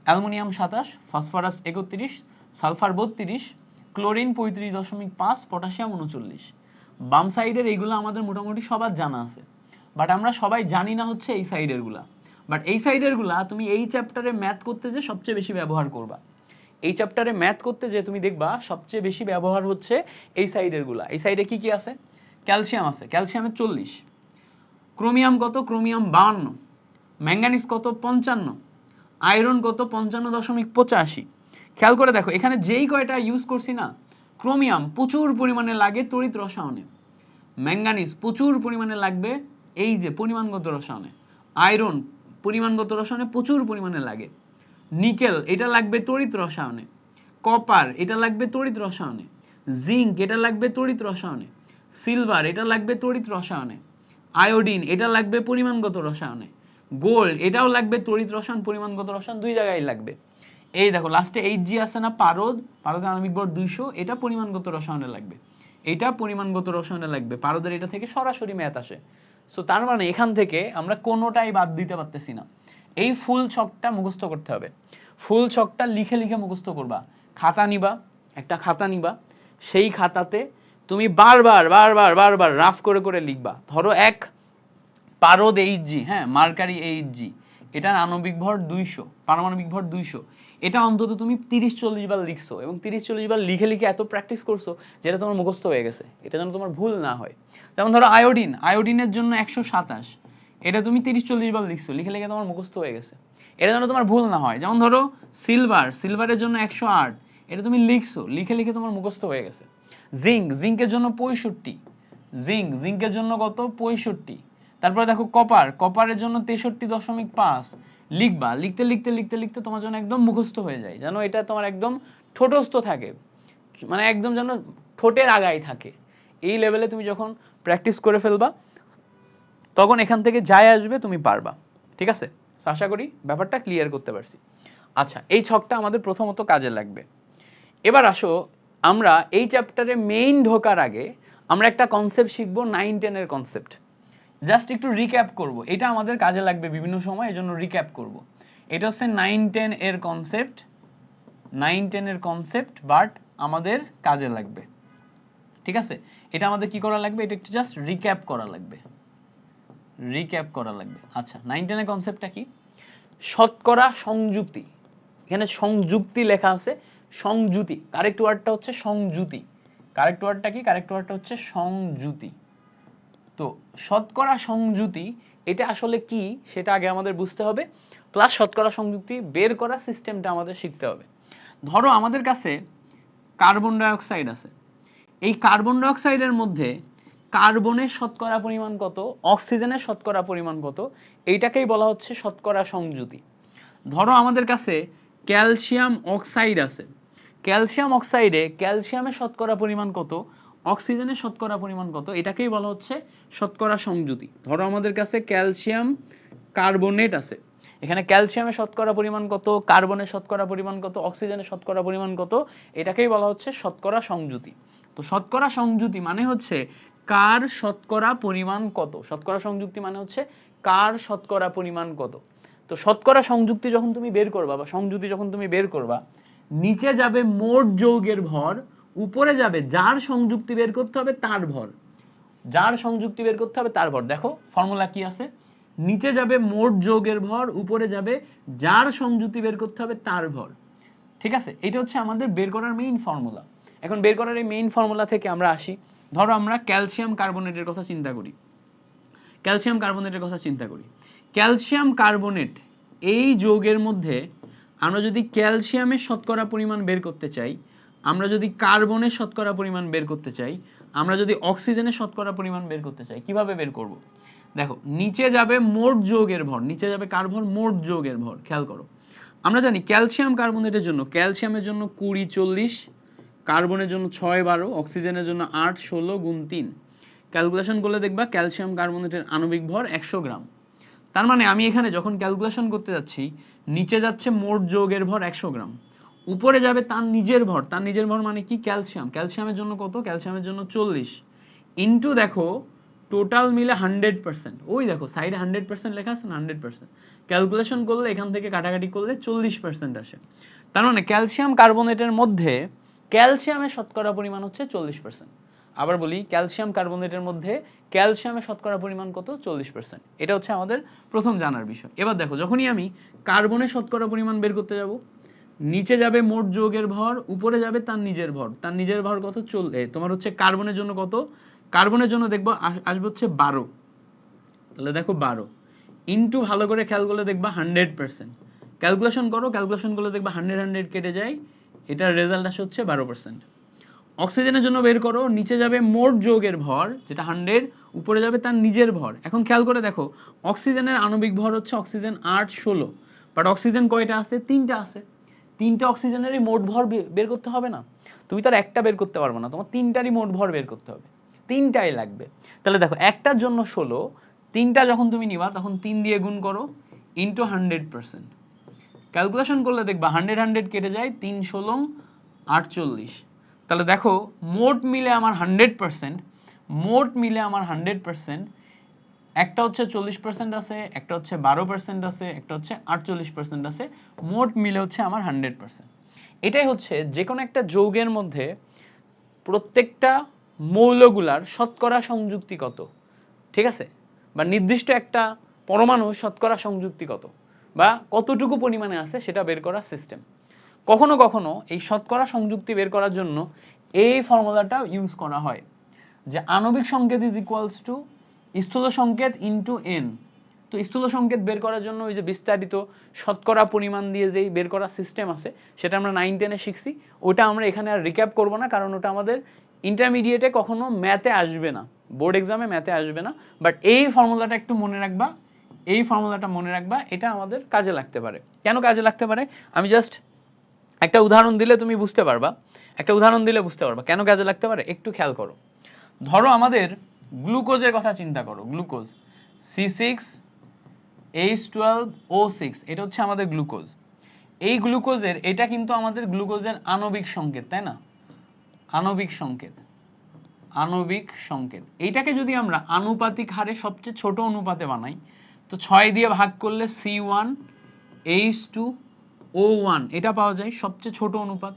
aluminium 27, phosphorus 31, sulphur 32, chlorine 35.5, potassium 39। বাম সাইডের এইগুলো আমাদের মোটামুটি সবার জানা আছে, বাট আমরা সবাই জানি না হচ্ছে এই সাইডের গুলা। বাট এই সাইডের গুলা তুমি এই চ্যাপ্টারে ম্যাথ করতে যে সবচেয়ে বেশি ব্যবহার করবা, এই চ্যাপ্টারে ম্যাথ করতে যে তুমি দেখবা সবচেয়ে বেশি ব্যবহার হচ্ছে এই সাইডের গুলা। এই সাইডে কি কি আছে? ক্যালসিয়াম আছে, ক্যালসিয়ামের 40। ক্রোমিয়াম কত? ক্রোমিয়াম 52। ম্যাঙ্গানিজ কত? 55। আয়রন কত? 55.85। খেয়াল করে দেখো এখানে যেই কয়টা ইউজ করছি না, ক্রোমিয়াম প্রচুর পরিমাণে লাগে তড়িৎ রসায়নে, ম্যাঙ্গানিজ প্রচুর পরিমাণে লাগবে এই যে পরিমাণগত রসায়নে, আয়রন পরিমাণগত রসায়নে প্রচুর পরিমাণে লাগে, নিকেল এটা লাগবে তড়িৎ রসায়নে, কপার এটা লাগবে তড়িৎ রসায়নে, জিঙ্ক এটা লাগবে তড়িৎ রসায়নে, সিলভার এটা লাগবে তড়িৎ রসায়নে, আয়োডিন এটা লাগবে পরিমাণগত রসায়নে, গোল্ড এটাও লাগবে তড়িৎ রসায়ন পরিমাণগত রসায়ন দুই জায়গায় লাগবে। এই দেখো লাস্টে এইচ জি আছে না, পারদ, পারদের আণবিক ভর 200, এটা পরিমাণগত রসায়নে লাগবে, এটা পরিমাণগত রসায়নে লাগবে, পারদের এটা থেকে সরাসরি ম্যাথ আসে। সো তার মানে এখান থেকে আমরা কোনোটাই বাদ দিতে পারতেছি না, এই ফুল ছকটা মুখস্থ করতে হবে। ফুল ছকটা লিখে লিখে মুখস্থ করবা, খাতা নিবা, একটা খাতা নিবা, সেই খাতাতে তুমি বারবার বারবার বারবার রাফ করে করে লিখবা। ধরো এক পারদ এইচজি, হ্যাঁ মার্কারি এইচজি, এটার আণবিক ভর 200, পারমাণবিক ভর 200, এটা অন্তত তুমি 30-40 বার লিখছো এবং 30-40 বার লিখে লিখে এত প্র্যাকটিস করছো যেটা তোমার মুখস্থ হয়ে গেছে, এটা যেন তোমার ভুল না হয়। যেমন ধরো আয়োডিন, আয়োডিনের জন্য 127, এটা তুমি 30-40 বার লিখছো, লিখে লিখে তোমার মুখস্থ হয়ে গেছে, এটা যেন তোমার ভুল না হয়। যেমন ধরো সিলভার, সিলভারের জন্য 108, এটা তুমি লিখছো, লিখে লিখে তোমার মুখস্থ হয়ে গেছে। জিঙ্ক, জিঙ্কের জন্য 65, জিঙ্ক, জিঙ্কের জন্য কত? 65। তারপরে দেখো কপার, কপারের জন্য 63.5, লিখবা, লিখতে লিখতে লিখতে লিখতে তোমার জন্য একদম মুখস্থ হয়ে যায়, যেন এটা তোমার একদম ঠোঁটস্থ থাকে, মানে একদম যেন ঠোঁটের আগায় থাকে। এই লেভেলে তুমি যখন প্র্যাকটিস করে ফেলবা তখন এখান থেকে যাই আসবে তুমি পারবা। ঠিক আছে, আশা করি ব্যাপারটা ক্লিয়ার করতে পারছি। আচ্ছা, এই ছকটা আমাদের প্রথমত কাজে লাগবে। এবার আসো আমরা এই চ্যাপ্টারে মেইন ঢোকার আগে আমরা একটা কনসেপ্ট শিখবো, 9-10 এর কনসেপ্ট। জাস্ট একটু রিক্যাপ করব, এটা আমাদের কাজে লাগবে বিভিন্ন সময়, এজন্য রিক্যাপ করব। এটা হচ্ছে 9-10 এর কনসেপ্ট, 9-10 এর কনসেপ্ট, বাট আমাদের কাজে লাগবে। ঠিক আছে, এটা আমাদের কি করা লাগবে? এটা একটু জাস্ট রিক্যাপ করা লাগবে, রিক্যাপ করা লাগবে। আচ্ছা, 9-10 এর কনসেপ্টটা কি? শতকরা সংযুক্তি, এখানে সংযুক্তি লেখা আছে, সংযুতি, কারেক্ট ওয়ার্ডটা হচ্ছে সংযুতি। কারেক্ট ওয়ার্ডটা কি? কারেক্ট ওয়ার্ডটা হচ্ছে সংযুতি। তো শতকরা সংযুতি এটা আসলে কি সেটা আগে আমাদের বুঝতে হবে, প্লাস শতকরা সংযুক্তি বের করা সিস্টেমটা আমাদের শিখতে হবে। ধরো আমাদের কাছে কার্বন ডাই অক্সাইড আছে, এই কার্বন ডাই অক্সাইডের মধ্যে কার্বনের শতকরা পরিমাণ কত, অক্সিজেনের শতকরা পরিমাণ কত, এইটাকেই বলা হচ্ছে শতকরা সংযুতি। ধরো আমাদের কাছে ক্যালসিয়াম অক্সাইড আছে, ক্যালসিয়াম অক্সাইডে ক্যালসিয়ামের শতকরা পরিমাণ কত, অক্সিজেনের শতকরা পরিমাণ কত, এটাকেই বলা হচ্ছে শতকরা সংযুতি। ধরো আমাদের কাছে ক্যালসিয়াম কার্বনেট আছে, এখানে ক্যালসিয়ামের শতকরা পরিমাণ কত, কার্বনের শতকরা পরিমাণ কত, অক্সিজেনের শতকরা পরিমাণ কত, এটাকেই বলা হচ্ছে শতকরা সংযুতি। তো শতকরা সংযুতি মানে হচ্ছে কার শতকরা পরিমাণ কত, শতকরা সংযুক্তি মানে হচ্ছে কার শতকরা পরিমাণ কত। তো শতকরা সংযুক্তি যখন তুমি বের করবা বা সংযুতি যখন তুমি বের করবা, নিচে যাবে মোট যৌগের ভর, উপরে যাবে যার সংযুক্তি বের করতে হবে তার ভর, যার সংযুক্তি বের করতে হবে তার ভর। দেখো ফর্মুলা কি আছে, নিচে যাবে মোট যৌগের ভর, উপরে যাবে যার সংযুক্তি বের করতে হবে তার ভর। ঠিক আছে, এটা হচ্ছে আমাদের বের করার মেইন ফর্মুলা। এখন বের করার এই মেইন ফর্মুলা থেকে আমরা আসি, ধরো আমরা ক্যালসিয়াম কার্বনেটের কথা চিন্তা করি, ক্যালসিয়াম কার্বনেটের কথা চিন্তা করি। ক্যালসিয়াম কার্বনেট এই যৌগের মধ্যে আমরা যদি ক্যালসিয়ামের শতকরা পরিমাণ বের করতে চাই, আমরা যদি কার্বনের শতকরা পরিমাণ বের করতে চাই, আমরা যদি অক্সিজেনের শতকরা পরিমাণ বের করতে চাই, কিভাবে বের করব? দেখো নিচে যাবে মোট যৌগের ভর, নিচে যাবে কার ভর, মোট যৌগের ভর। খেয়াল করো, আমরা জানি ক্যালসিয়াম কার্বনেটের জন্য, ক্যালসিয়ামের জন্য 20 40, কার্বনের জন্য 6 12, অক্সিজেনের জন্য 8 16 গুণ 3। ক্যালকুলেশন করলে দেখবা ক্যালসিয়াম কার্বনেটের আণবিক ভর 100 গ্রাম। তার মানে আমি এখানে যখন ক্যালকুলেশন করতে যাচ্ছি, নিচে যাচ্ছে মোট যৌগের ভর 100 গ্রাম, উপরে যাবে তার নিজের ভর, তার নিজের ভর মানে কি ক্যালসিয়াম, ক্যালসিয়ামের জন্য কত, ক্যালসিয়ামের জন্য 40, ইনটু দেখো টোটাল মিলে 100%, ওই দেখো সাইডে 100% লেখা আছে না, 100%। ক্যালকুলেশন করলে এখান থেকে কাটাকাটি করলে 40% আসে। তার মানে ক্যালসিয়াম কার্বনেটের মধ্যে ক্যালসিয়ামের শতকরা পরিমাণ হচ্ছে 40%। আবার বলি, ক্যালসিয়াম কার্বনেটের মধ্যে ক্যালসিয়ামের শতকরা পরিমাণ কত, 40%। এটা হচ্ছে আমাদের প্রথম জানার বিষয়। এবার দেখো যখনই আমি কার্বনের শতকরা পরিমাণ বের করতে যাব, নিচে যাবে মোট যৌগের ভর, উপরে যাবে তার নিজের ভর, তার নিজের ভর কত, তোমার হচ্ছে কার্বনের জন্য কত, কার্বনের জন্য দেখবো আসবে হচ্ছে 12, তাহলে দেখো 12 ইনটু, ভালো করে খেয়াল করলে দেখবা 100%। ক্যালকুলেশন করো, ক্যালকুলেশন করলে দেখবা 100 100 কেটে যায়, এটার রেজাল্ট আসে হচ্ছে 12%। অক্সিজেনের জন্য বের করো, নিচে যাবে মোট যৌগের ভর যেটা 100, উপরে যাবে তার নিজের ভর। এখন খেয়াল করে দেখো অক্সিজেনের আণবিক ভর হচ্ছে অক্সিজেন 8 16, বাট অক্সিজেন কয়টা আছে, 3টা আছে। 3টে অক্সিজেনেরই মোট ভর বের করতে হবে না, তুমি তার একটা বের করতে পারবে না, তোমার 3টারই মোট ভর বের করতে হবে, 3টাই লাগবে। তাহলে দেখো একটার জন্য 16, 3টা যখন তুমি নিবা তখন 3 দিয়ে গুণ করো ইনটু 100%। ক্যালকুলেশন করলে দেখবা 100 100 কেটে যায়, 3 16 48। তাহলে দেখো মোট মিলে আমার 100%, মোট মিলে আমার 100%, একটা হচ্ছে 40% আছে, একটা হচ্ছে 12% আছে, একটা হচ্ছে 48% আছে, মোট মিলে হচ্ছে আমার 100%। এটাই হচ্ছে যে কোনো একটা যৌগের মধ্যে প্রত্যেকটা মৌলগুলার শতকরা সংযুক্তি কত, ঠিক আছে, বা নির্দিষ্ট একটা পরমাণু শতকরা সংযুক্তি কত বা কতটুকু পরিমাণে আছে সেটা বের করার সিস্টেম। কখনো কখনো এই শতকরা সংযুক্তি বের করার জন্য এই ফর্মুলাটা ইউজ করা হয়, যে আণবিক সংকেত ইজ ইকুয়ালস টু স্থূল সংকেত ইনটু n। তো স্থূল সংকেত বের করার জন্য ওই যে বিস্তারিত শতকরা পরিমাণ দিয়ে যেই বের করার সিস্টেম আছে সেটা আমরা 9 10 এ শিখছি, ওটা আমরা এখানে আর রিক্যাপ করব না, কারণ ওটা আমাদের ইন্টারমিডিয়েটে কখনো ম্যাথে আসবে না, বোর্ড এক্সামে ম্যাথে আসবে না। বাট এই ফর্মুলাটা একটু মনে রাখবা, এই ফর্মুলাটা মনে রাখবা, এটা আমাদের কাজে লাগতে পারে। কেন কাজে লাগতে পারে, আমি জাস্ট একটা উদাহরণ দিলে তুমি বুঝতে পারবা, একটা উদাহরণ দিলে বুঝতে পারবা কেন কাজে লাগতে পারে। একটু খেয়াল করো, ধরো আমাদের গ্লুকোজের কথা চিন্তা করো, গ্লুকোজ C6H12O6, এটা হচ্ছে আমাদের গ্লুকোজ। এই গ্লুকোজের, এটা কিন্তু আমাদের গ্লুকোজের আণবিক সংকেত, তাই না, আণবিক সংকেত, আণবিক সংকেত। এইটাকে যদি আমরা আনুপাতিক হারে সবচেয়ে ছোট অনুপাতে বানাই, তো 6 দিয়ে ভাগ করলে C1H2O1 এটা পাওয়া যায়, সবচেয়ে ছোট অনুপাত।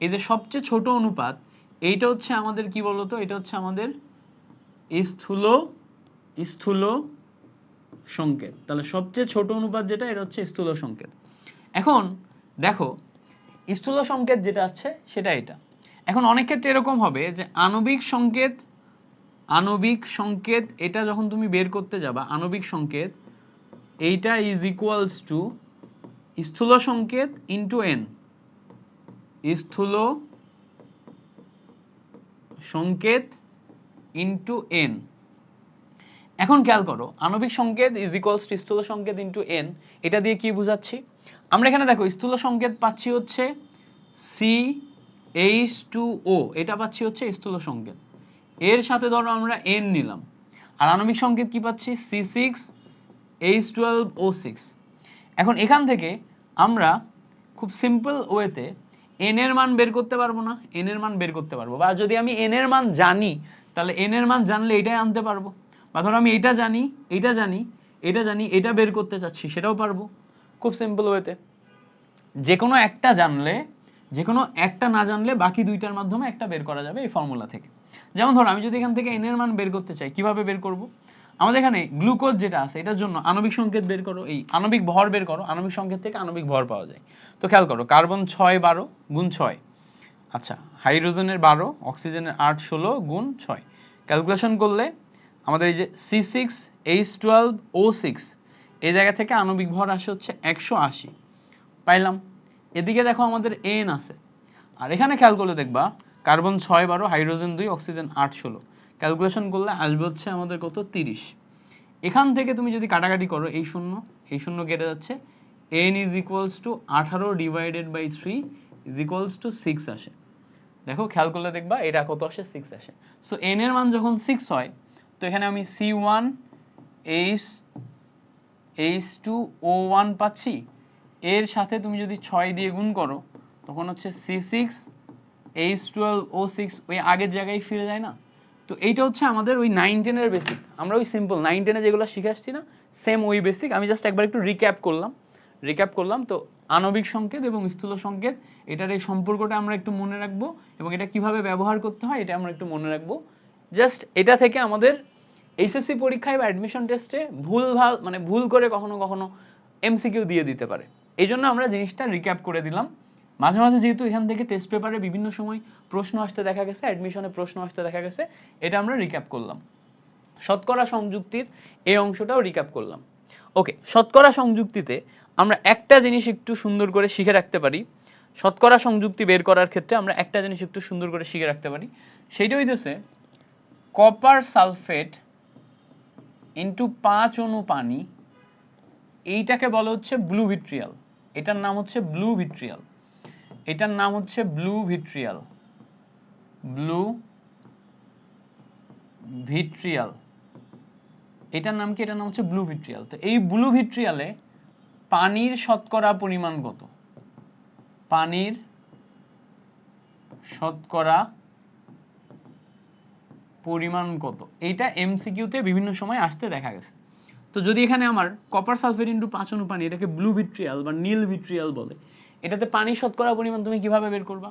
এই যে সবচেয়ে ছোট অনুপাত, এইটা হচ্ছে আমাদের কি বলতো, এটা হচ্ছে আমাদের স্থূল স্থূল সংকেত। তাহলে সবচেয়ে ছোট অনুপাত যেটা, এটা হচ্ছে স্থূল সংকেত। এখন দেখো স্থূল সংকেত যেটা আছে সেটা এটা। এখন অনেক ক্ষেত্রে এরকম হবে যে আণবিক সংকেত এটা যখন তুমি বের করতে যাবা, আণবিক সংকেত এইটা ইজ ইকুয়ালস টু স্থূল সংকেত ইনটু n, স্থূল সংকেত ইনটু n। এখন খেয়াল করো, আণবিক সংকেত ইজ ইকুয়ালস টু স্থূল সংকেত ইনটু n, এটা দিয়ে কি বোঝাচ্ছি? আমরা এখানে দেখো স্থূল সংকেত পাচ্ছি হচ্ছে CH2O, এটা পাচ্ছি হচ্ছে স্থূল সংকেত, এর সাথে ধরো আমরা n নিলাম। আর আণবিক সংকেত কি পাচ্ছি? C6H12O6। এখন এখান থেকে আমরা খুব সিম্পল ওয়েতে n এর মান বের করতে পারবো না? n এর মান বের করতে পারবো, বা যদি আমি n এর মান জানি তাহলে n এর মান জানলে এটাই আনতে পারবো। বা ধরো আমি এটা জানি, এটা জানি, এটা জানি, এটা বের করতে চাচ্ছি, সেটাও পারবো খুব সিম্পল ওয়েতে। যে কোনো একটা জানলে, যে কোনো একটা না জানলে বাকি দুইটার মাধ্যমে একটা বের করা যাবে এই ফর্মুলা থেকে। যেমন ধরো আমি যদি এখান থেকে n এর মান বের করতে চাই, কিভাবে বের করব? আমাদের এখানে গ্লুকোজ যেটা আছে এটার জন্য আণবিক সংকেত বের করো, এই আণবিক ভর বের করো, আণবিক সংকেত থেকে আণবিক ভর পাওয়া যায়। তো খেয়াল করো, কার্বন 6 12 গুণ 6, আচ্ছা হাইড্রোজেনের 12, অক্সিজেনের 8 16 গুণ 6, ক্যালকুলেশন করলে আমাদের এই যে C6H12O6 এই জায়গা থেকে আণবিক ভর আসে হচ্ছে 180, পাইলাম। এদিকে দেখো আমাদের n আছে, আর এখানে খেয়াল করলে দেখবা কার্বন 6 12, হাইড্রোজেন 2, অক্সিজেন 8 16, ক্যালকুলেশন করলে আসবে হচ্ছে আমাদের কত? 30। এখান থেকে তুমি যদি কাটাকাটি করো, এই শূন্য কেটে যাচ্ছে, n is equals to 18 divided by 3 is equals to 6 আসে। দেখো খেয়াল করলে দেখবা এটা কত আসে? 6 আসে। সো n এর মান যখন 6 হয়, তো এখানে আমি C1H2O1 পাচ্ছি, এর সাথে তুমি যদি 6 দিয়ে গুণ করো তখন হচ্ছে C6H12O6, ওই আগের জায়গায় ফিরে যায় না? তো এইটা হচ্ছে আমাদের ওই 9 10 এর বেসিক। আমরা ওই সিম্পল 9 10 এ যেগুলো শিখে আসছি না, সেম ওই বেসিক। আমি জাস্ট একবার একটু রিক্যাপ করলাম। তো আণবিক সংকেত এবং স্থূল সংকেত, এটার এই সম্পর্কটা আমরা একটু মনে রাখবো, এবং এটা কিভাবে ব্যবহার করতে হয় এটা আমরা একটু মনে রাখবো। জাস্ট এটা থেকে আমাদের এইচএসসি পরীক্ষায় বা অ্যাডমিশন টেস্টে ভুল করে কখনো কখনো এমসিকিউ দিয়ে দিতে পারে, এই জন্য আমরা জিনিসটা রিক্যাপ করে দিলাম। মাঝে মাঝে যেহেতু এখান থেকে টেস্ট পেপারে বিভিন্ন সময় প্রশ্ন আসতে দেখা গেছে, অ্যাডমিশনে প্রশ্ন আসতে দেখা গেছে, এটা আমরা রিক্যাপ করলাম। শতকরা সংযুক্তির এই অংশটাও রিক্যাপ করলাম। ওকে, শতকরা সংযুক্তিতে আমরা একটা জিনিস একটু সুন্দর করে শিখে রাখতে পারি। শতকরা সংযুক্তি বের করার ক্ষেত্রে আমরা একটা জিনিস একটু সুন্দর করে শিখে রাখতে পারি, সেইটা হইতেছে কপার সালফেট ইনটু 5 অণু পানি, এইটাকে বলা হচ্ছে ব্লু ভিট্রিয়াল। এটার নাম হচ্ছে ব্লু ভিট্রিয়াল। এটার নাম কি? এটার নাম হচ্ছে ব্লু ভিট্রিয়াল। তো এই ব্লু ভিট্রিয়ালে পানির শতকরা পরিমাণ কত? পানির শতকরা পরিমাণ কত? এইটা এমসিকিউতে বিভিন্ন সময় আসতে দেখা গেছে। তো যদি এখানে আমার কপার সালফেট ইনটু 5 অণু পানি, এটাকে ব্লু ভিট্রিয়াল বা নীল ভিট্রিয়াল বলে, এটাতে পানির শতকরা পরিমাণ তুমি কিভাবে বের করবা?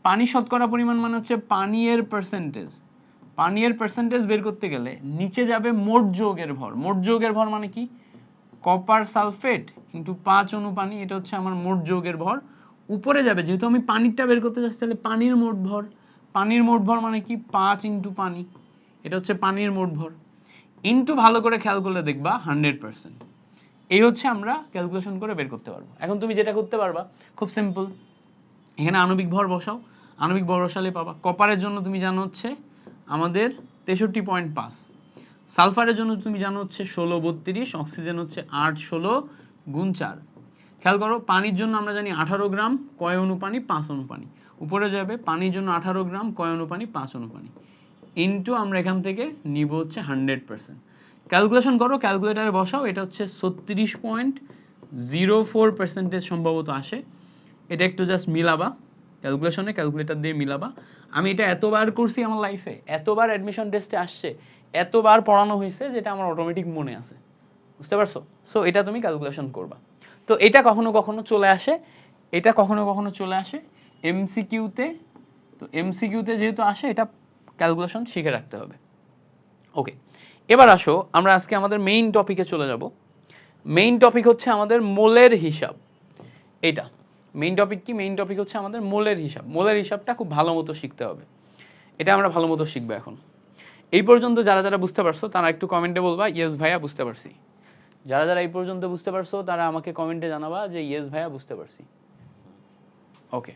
পানির শতকরা পরিমাণ মানে হচ্ছে পানি এর পার্সেন্টেজ বের করতে গেলে নিচে যাবে মোট যৌগের ভর। মোট যৌগের ভর মানে কি? কপার সালফেট ইনটু 5 অণু পানি, এটা হচ্ছে আমার মোট যৌগের ভর। উপরে যাবে, যেহেতু আমি পানিরটা বের করতে চাচ্ছি, তাহলে পানির মোট ভর। পানির মোট ভর মানে কি? 5 ইনটু পানি, এটা হচ্ছে পানির মোট ভর, ইনটু ভালো করে খেয়াল করলে দেখবা 100%। এই হচ্ছে আমরা ক্যালকুলেশন করে বের করতে পারবো। এখন তুমি যেটা করতে পারবা খুব সিম্পল, এখানে আণবিক ভর বসাও, আণবিক ভর বসালে পাবা কপারের জন্য তুমি জানো হচ্ছে আমাদের 63.5, সালফারের জন্য তুমি জানো হচ্ছে 16 32, অক্সিজেন হচ্ছে 8 16 গুণ 4। খেয়াল করো, পানির জন্য আমরা জানি 18 গ্রাম, কয় অণু পানি? 5 অণু পানি। উপরে যাবে পানির জন্য 18 গ্রাম, কয় অণু পানি? 5 অণু পানি, ইনটু আমরা এখান থেকে নিব হচ্ছে 100%। ক্যালকুলেশন করো, ক্যালকুলেটারে বসাও, এটা হচ্ছে 36.04% সম্ভবত আসে। এটা একটু জাস্ট মিলাবা, ক্যালকুলেটর দিয়ে মিলাবা। আমি এটা এতবার করছি আমার লাইফে, এতবার অ্যাডমিশন টেস্টে আসছে, এতবার পড়ানো হয়েছে, যেটা আমার অটোমেটিক মনে আছে, বুঝতে পারছো? সো এটা তুমি ক্যালকুলেশন করবা। তো এটা কখনো কখনো চলে আসে এমসিকিউতে। তো এমসিকিউতে যেহেতু আসে, এটা ক্যালকুলেশন শিখে রাখতে হবে। ওকে, এবার আসো আমরা আজকে আমাদের মেইন টপিকে চলে যাব। মেইন টপিক হচ্ছে আমাদের মোলের হিসাব। এটা মেইন টপিক কি? মেইন টপিক হচ্ছে আমাদের মোলের হিসাব। মোলের হিসাবটা খুব ভালো মতো শিখতে হবে, এটা আমরা ভালো মতো শিখবো এখন। এই পর্যন্ত যারা যারা বুঝতে পারছো তারা একটু কমেন্টে বলবা ইয়েস ভাইয়া বুঝতে পারছি। যারা যারা এই পর্যন্ত বুঝতে পারছো তারা আমাকে কমেন্টে জানাবা যে ইয়েস ভাইয়া বুঝতে পারছি। ওকে,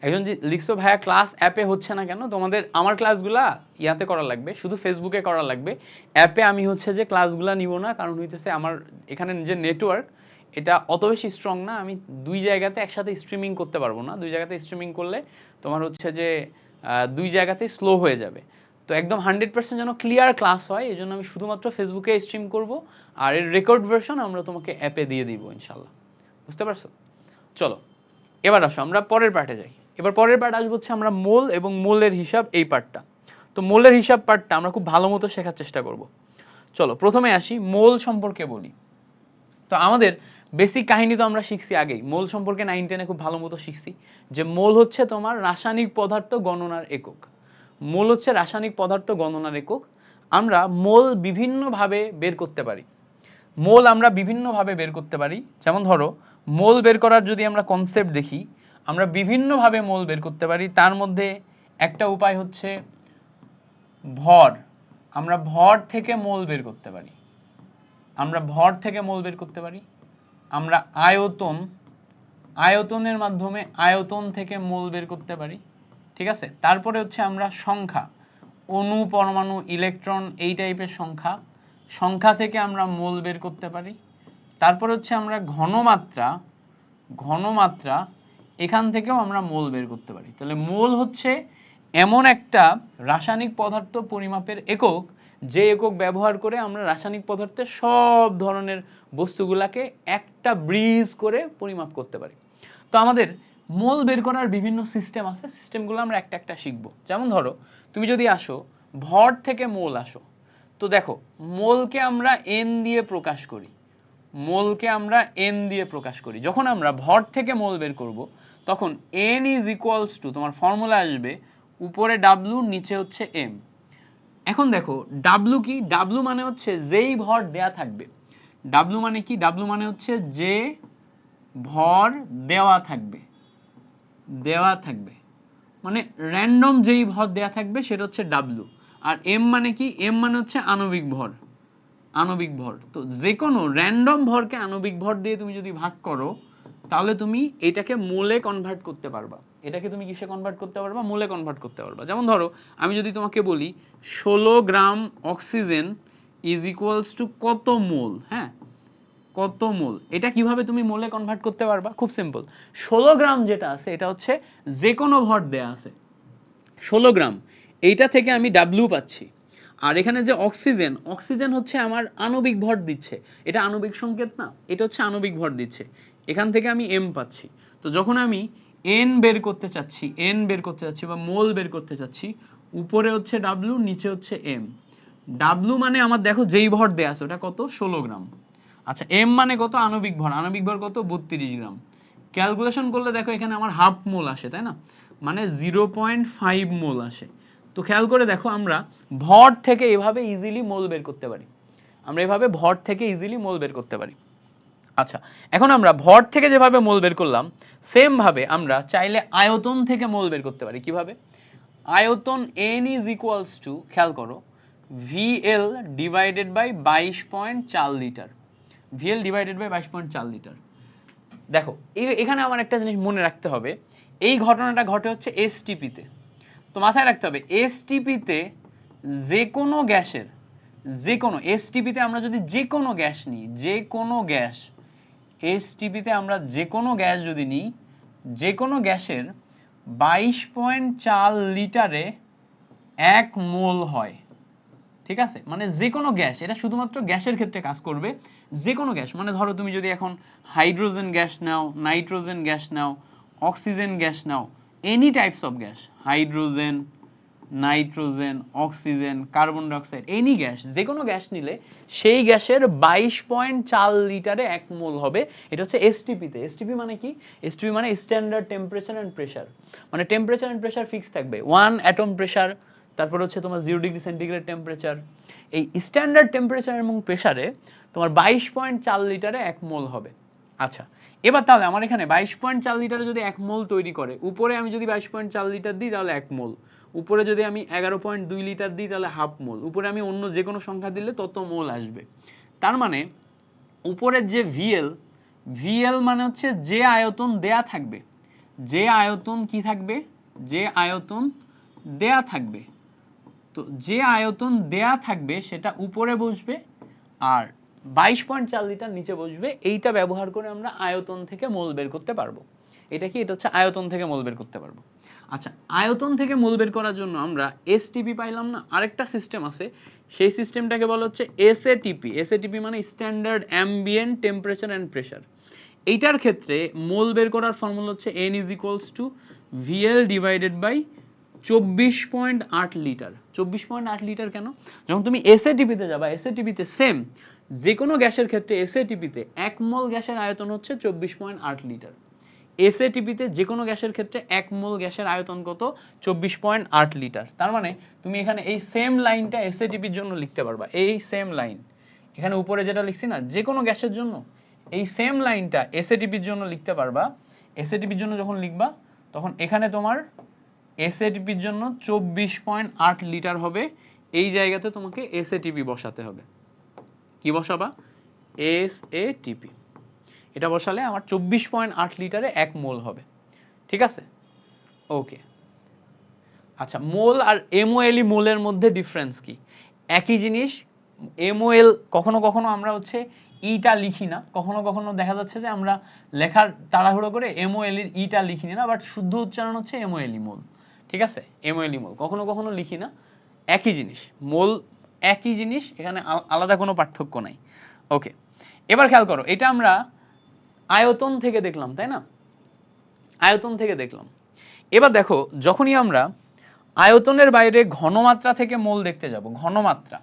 একজন যে লিখছো ভাইয়া ক্লাস অ্যাপে হচ্ছে না কেন? তোমাদের আমার ক্লাসগুলা ইয়াতে করা লাগবে, শুধু ফেসবুকে করা লাগবে। অ্যাপে আমি হচ্ছে যে ক্লাসগুলা নিব না, কারণ হইতেছে আমার এখানে যে নেটওয়ার্ক এটা অত বেশি স্ট্রং না। আমি দুই জায়গাতে একসাথে স্ট্রিমিং করতে পারবো না। দুই জায়গাতে স্ট্রিমিং করলে তোমার হচ্ছে যে দুই জায়গাতে স্লো হয়ে যাবে। তো একদম 100% যেন ক্লিয়ার ক্লাস হয়, এই জন্য আমি শুধুমাত্র ফেসবুকে স্ট্রিম করব, আর এর রেকর্ড ভার্সন আমরা তোমাকে অ্যাপে দিয়ে দিব ইনশাল্লাহ। বুঝতে পারছো? চলো এবার আসো আমরা পরের পার্টে যাই। এবার পরের পার্ট আসবো হচ্ছে আমরা মোল এবং মোলের হিসাব, এই পার্টটা। তো মোলের হিসাব পার্টটা আমরা খুব ভালো মতো শেখার চেষ্টা করব। চলো প্রথমে আসি মোল সম্পর্কে বলি। তো আমাদের বেসিক কাহিনী তো আমরা শিখছি আগেই, মোল সম্পর্কে 9-10 খুব ভালো মতো শিখছি যে মোল হচ্ছে তোমার রাসায়নিক পদার্থ গণনার একক। মোল হচ্ছে রাসায়নিক পদার্থ গণনার একক। আমরা মোল বিভিন্নভাবে বের করতে পারি। মোল আমরা বিভিন্নভাবে বের করতে পারি। যেমন ধরো মোল বের করার যদি আমরা কনসেপ্ট দেখি, আমরা বিভিন্নভাবে মোল বের করতে পারি। তার মধ্যে একটা উপায় হচ্ছে ভর। আমরা ভর থেকে মোল বের করতে পারি। আমরা ভর থেকে মোল বের করতে পারি। আমরা আয়তন, আয়তনের মাধ্যমে আয়তন থেকে মোল বের করতে পারি। ঠিক আছে? তারপরে হচ্ছে আমরা সংখ্যা, অণু পরমাণু ইলেকট্রন এই টাইপের সংখ্যা, সংখ্যা থেকে আমরা মোল বের করতে পারি। তারপর হচ্ছে আমরা ঘনমাত্রা, ঘনমাত্রা এখান থেকেও আমরা মোল বের করতে পারি। তাহলে মোল হচ্ছে এমন একটা রাসায়নিক পদার্থ পরিমাপের একক, যে একক ব্যবহার করে আমরা রাসায়নিক পদার্থের সব ধরনের বস্তুগুলাকে একটা ব্রিজ করে পরিমাপ করতে পারি। তো আমাদের মোল বের করার বিভিন্ন সিস্টেম আছে, সিস্টেমগুলো আমরা একটা একটা শিখবো। যেমন ধরো তুমি যদি আসো ভর থেকে মোল আসো, তো দেখো মোলকে আমরা এন দিয়ে প্রকাশ করি। মোলকে আমরা এন দিয়ে প্রকাশ করি। যখন আমরা ভর থেকে মোল বের করব তখন এন ইজ ইকুয়ালস টু, তোমার ফর্মুলা আসবে উপরে ডাব্লু নিচে হচ্ছে এম। এখন দেখো ডাব্লু কি? ডাব্লু মানে হচ্ছে যেই ভর দেয়া থাকবে। ডাব্লু মানে কি? ডাব্লু মানে হচ্ছে যে ভর দেওয়া থাকবে, দেওয়া থাকবে মানে র্যান্ডম যেই ভর দেয়া থাকবে সেটা হচ্ছে ডাব্লু। আর এম মানে কি? এম মানে হচ্ছে আণবিক ভর, আণবিক ভর। তো যে কোনো র্যান্ডম ভরকে আণবিক ভর দিয়ে তুমি যদি ভাগ করো তাহলে তুমি এটাকে মোলে কনভার্ট করতে পারবা। এটাকে তুমি কিসে কনভার্ট করতে পারবা? মোলে কনভার্ট করতে পারবা। যেমন ধরো আমি যদি তোমাকে বলি 16 গ্রাম অক্সিজেন ইজ ইকুয়ালস টু কত মোল, হ্যাঁ কত মোল, এটা কিভাবে তুমি মোলে কনভার্ট করতে পারবা? খুব সিম্পল। 16 গ্রাম যেটা আছে এটা হচ্ছে যে কোনো ভর দেয়া আছে 16 গ্রাম, এইটা থেকে আমি ডাব্লিউ পাচ্ছি। আর এখানে যে অক্সিজেন, অক্সিজেন হচ্ছে আমার আণবিক ভর দিচ্ছে, এটা আণবিক সংকেত না, এটা হচ্ছে আণবিক ভর দিচ্ছে, এখান থেকে আমি এম পাচ্ছি। তো যখন আমি এন বের করতে চাচ্ছি, এন বের করতে চাচ্ছি বা মোল বের করতে চাচ্ছি, উপরে হচ্ছে ডাব্লিউ নিচে হচ্ছে এম। ডাব্লিউ মানে আমার দেখো যেই ভর দেয়া আছে ওটা কত? 16 গ্রাম। আচ্ছা এম মানে কত? আণবিক ভর, আণবিক ভর কত? 32 গ্রাম। ক্যালকুলেশন করলে দেখো এখানে আমার হাফ মোল আসে, তাই না? মানে 0.5 মোল আসে। তো খেয়াল করে দেখো আমরা ভর থেকে এভাবে ইজিলি মোল বের করতে পারি। আমরা এভাবে ভর থেকে ইজিলি মোল বের করতে পারি। আচ্ছা এখন আমরা ভর থেকে যেভাবে মোল বের করলাম, সেম ভাবে আমরা চাইলে আয়তন থেকে মোল বের করতে পারি। কিভাবে? আয়তন n ইজ ইকুয়ালস টু, খেয়াল করো, VL divided by 22.4 litre. VL divided by 22.4 litre. দেখো এখানে আমার একটা জিনিস মনে রাখতে হবে, এই ঘটনাটা ঘটে হচ্ছে এসটিপিতে। তো মাথায় রাখতে হবে এসটিপিতে যে কোনো গ্যাসের, যে কোনো এসটিপিতে আমরা যদি যে কোনো গ্যাস নিই, যে কোনো গ্যাস, এসটিপিতে আমরা যে কোনো গ্যাস যদি নিই, যে কোনো গ্যাসের 22.4 লিটারে 1 মোল হয়। ঠিক আছে? মানে যে কোনো গ্যাস, এটা শুধুমাত্র গ্যাসের ক্ষেত্রে কাজ করবে। যে কোনো গ্যাস মানে ধরো তুমি যদি এখন hydrogen gas now, nitrogen gas now, oxygen gas now, any types of gas, hydrogen, nitrogen, oxygen, carbon dioxide, any gas, যে কোনো গ্যাস নিলে সেই গ্যাসের 22.4 লিটারে 1 মোল হবে। এটা হচ্ছে এসটিপিতে। এসটিপি মানে কি? এসটিপি মানে স্ট্যান্ডার্ড টেম্পারেচার এন্ড প্রেসার। মানে টেম্পারেচার এন্ড প্রেসার ফিক্স থাকবে, 1 অ্যাটম প্রেসার, তারপর হচ্ছে তোমার 0°C টেম্পারেচার। এই স্ট্যান্ডার্ড টেম্পারেচার এবং প্রেসারে তোমার 22.4 লিটারে 1 মোল হবে। আচ্ছা, এবার তাহলে আমার এখানে 22.4 লিটারে যদি 1 মোল তৈরি করে, উপরে আমি যদি 22.4 লিটার দিই তাহলে 1 মোল, উপরে যদি আমি 11.2 লিটার দিই তাহলে হাফ মোল, উপরে আমি অন্য যে কোনো সংখ্যা দিলে তত মোল আসবে। তার মানে উপরের যে ভিএল মানে হচ্ছে যে আয়তন দেয়া থাকবে, যে আয়তন কি থাকবে, যে আয়তন দেয়া থাকবে, তো যে আয়তন দেয়া থাকবে সেটা উপরে বসবে আর 22.4 লিটার নিচে বসবে। এইটা ব্যবহার করে আমরা আয়তন থেকে মোল বের করতে পারবো। এটা কি? এটা হচ্ছে আয়তন থেকে মোল বের করতে পারবো। আচ্ছা, আয়তন থেকে মোল বের করার জন্য আমরা এসটিপি পাইলাম না, আরেকটা সিস্টেম আছে, সেই সিস্টেমটাকে বলা হচ্ছে এসএটিপি। এসএটিপি মানে standard ambient temperature and pressure. এইটার ক্ষেত্রে মোল বের করার ফর্মুলা হচ্ছে n = VL divided by 24.8 litre. 24.8 litre কেন? যখন তুমি এসএটিপিতে যাবা, এসএটিপিতে সেম যে কোনো গ্যাসের ক্ষেত্রে এসএটিপিতে 1 মোল গ্যাসের আয়তন হচ্ছে 24.8 লিটার। এসএটিপিতে যে কোনো গ্যাসের ক্ষেত্রে 1 মোল গ্যাসের আয়তন কত? 24.8 লিটার। তার মানে তুমি এখানে এই সেম লাইনটা এসএটিপির জন্য লিখতে পারবা, এই সেম লাইন এখানে উপরে যেটা লিখছি না, যে কোনো গ্যাসের জন্য এই সেম লাইনটা এসএটিপির জন্য লিখতে পারবা। এসএটিপির জন্য যখন লিখবা তখন এখানে তোমার এসএটিপির জন্য 24.8 লিটার হবে। এই জায়গাতে তোমাকে এসএটিপি বসাতে হবে। কি বসাবা? এসএটিপি। এটা বসালে আমার 24.8 লিটারে 1 মোল হবে। ঠিক আছে? ওকে। আচ্ছা, মোল আর এমওএলই মোলের মধ্যে ডিফারেন্স কি? একই জিনিস। এমওএল কখনো কখনো আমরা হচ্ছে ইটা লিখি না, কখনো কখনো দেখা যাচ্ছে যে আমরা লেখার তাড়াহুড়ো করে এমওএল এর ইটা লিখি না, বাট শুদ্ধ উচ্চারণ হচ্ছে এমওএলই মোল। ঠিক আছে? এমওএলই মোল কখনো কখনো লিখি না, একই জিনিস, মোল একই জিনিস, এখানে আলাদা কোনো পার্থক্য নাই। ওকে, এবার খেয়াল করো, এটা আমরা আয়তন থেকে দেখলাম, তাই না? আয়তন থেকে দেখলাম। এবার দেখো, যখনই আমরা আয়তনের বাইরে ঘনমাত্রা থেকে মোল দেখতে যাব, ঘনমাত্রা,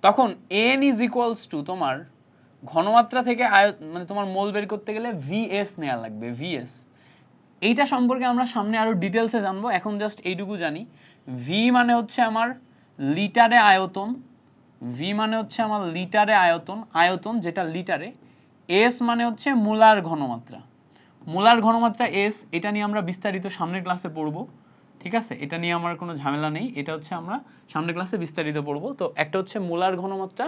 তখন n = তোমার ঘনমাত্রা থেকে মানে তোমার মোল বের করতে গেলে vs নেওয়া লাগবে, vs। এইটা সম্পর্কে আমরা সামনে আরো ডিটেলসে জানবো, এখন জাস্ট এইটুকু জানি। v মানে হচ্ছে আমার লিটারে আয়তন, v মানে হচ্ছে আমার লিটারে আয়তন, আয়তন যেটা লিটারে। s মানে হচ্ছে মোলার ঘনমাত্রা, মোলার ঘনমাত্রা s, এটা নিয়ে আমরা বিস্তারিত সামনের ক্লাসে পড়বো। ঠিক আছে? এটা নিয়ে আমার কোনো ঝামেলা নেই, এটা হচ্ছে আমরা সামনের ক্লাসে বিস্তারিত পড়বো। তো একটা হচ্ছে মোলার ঘনমাত্রা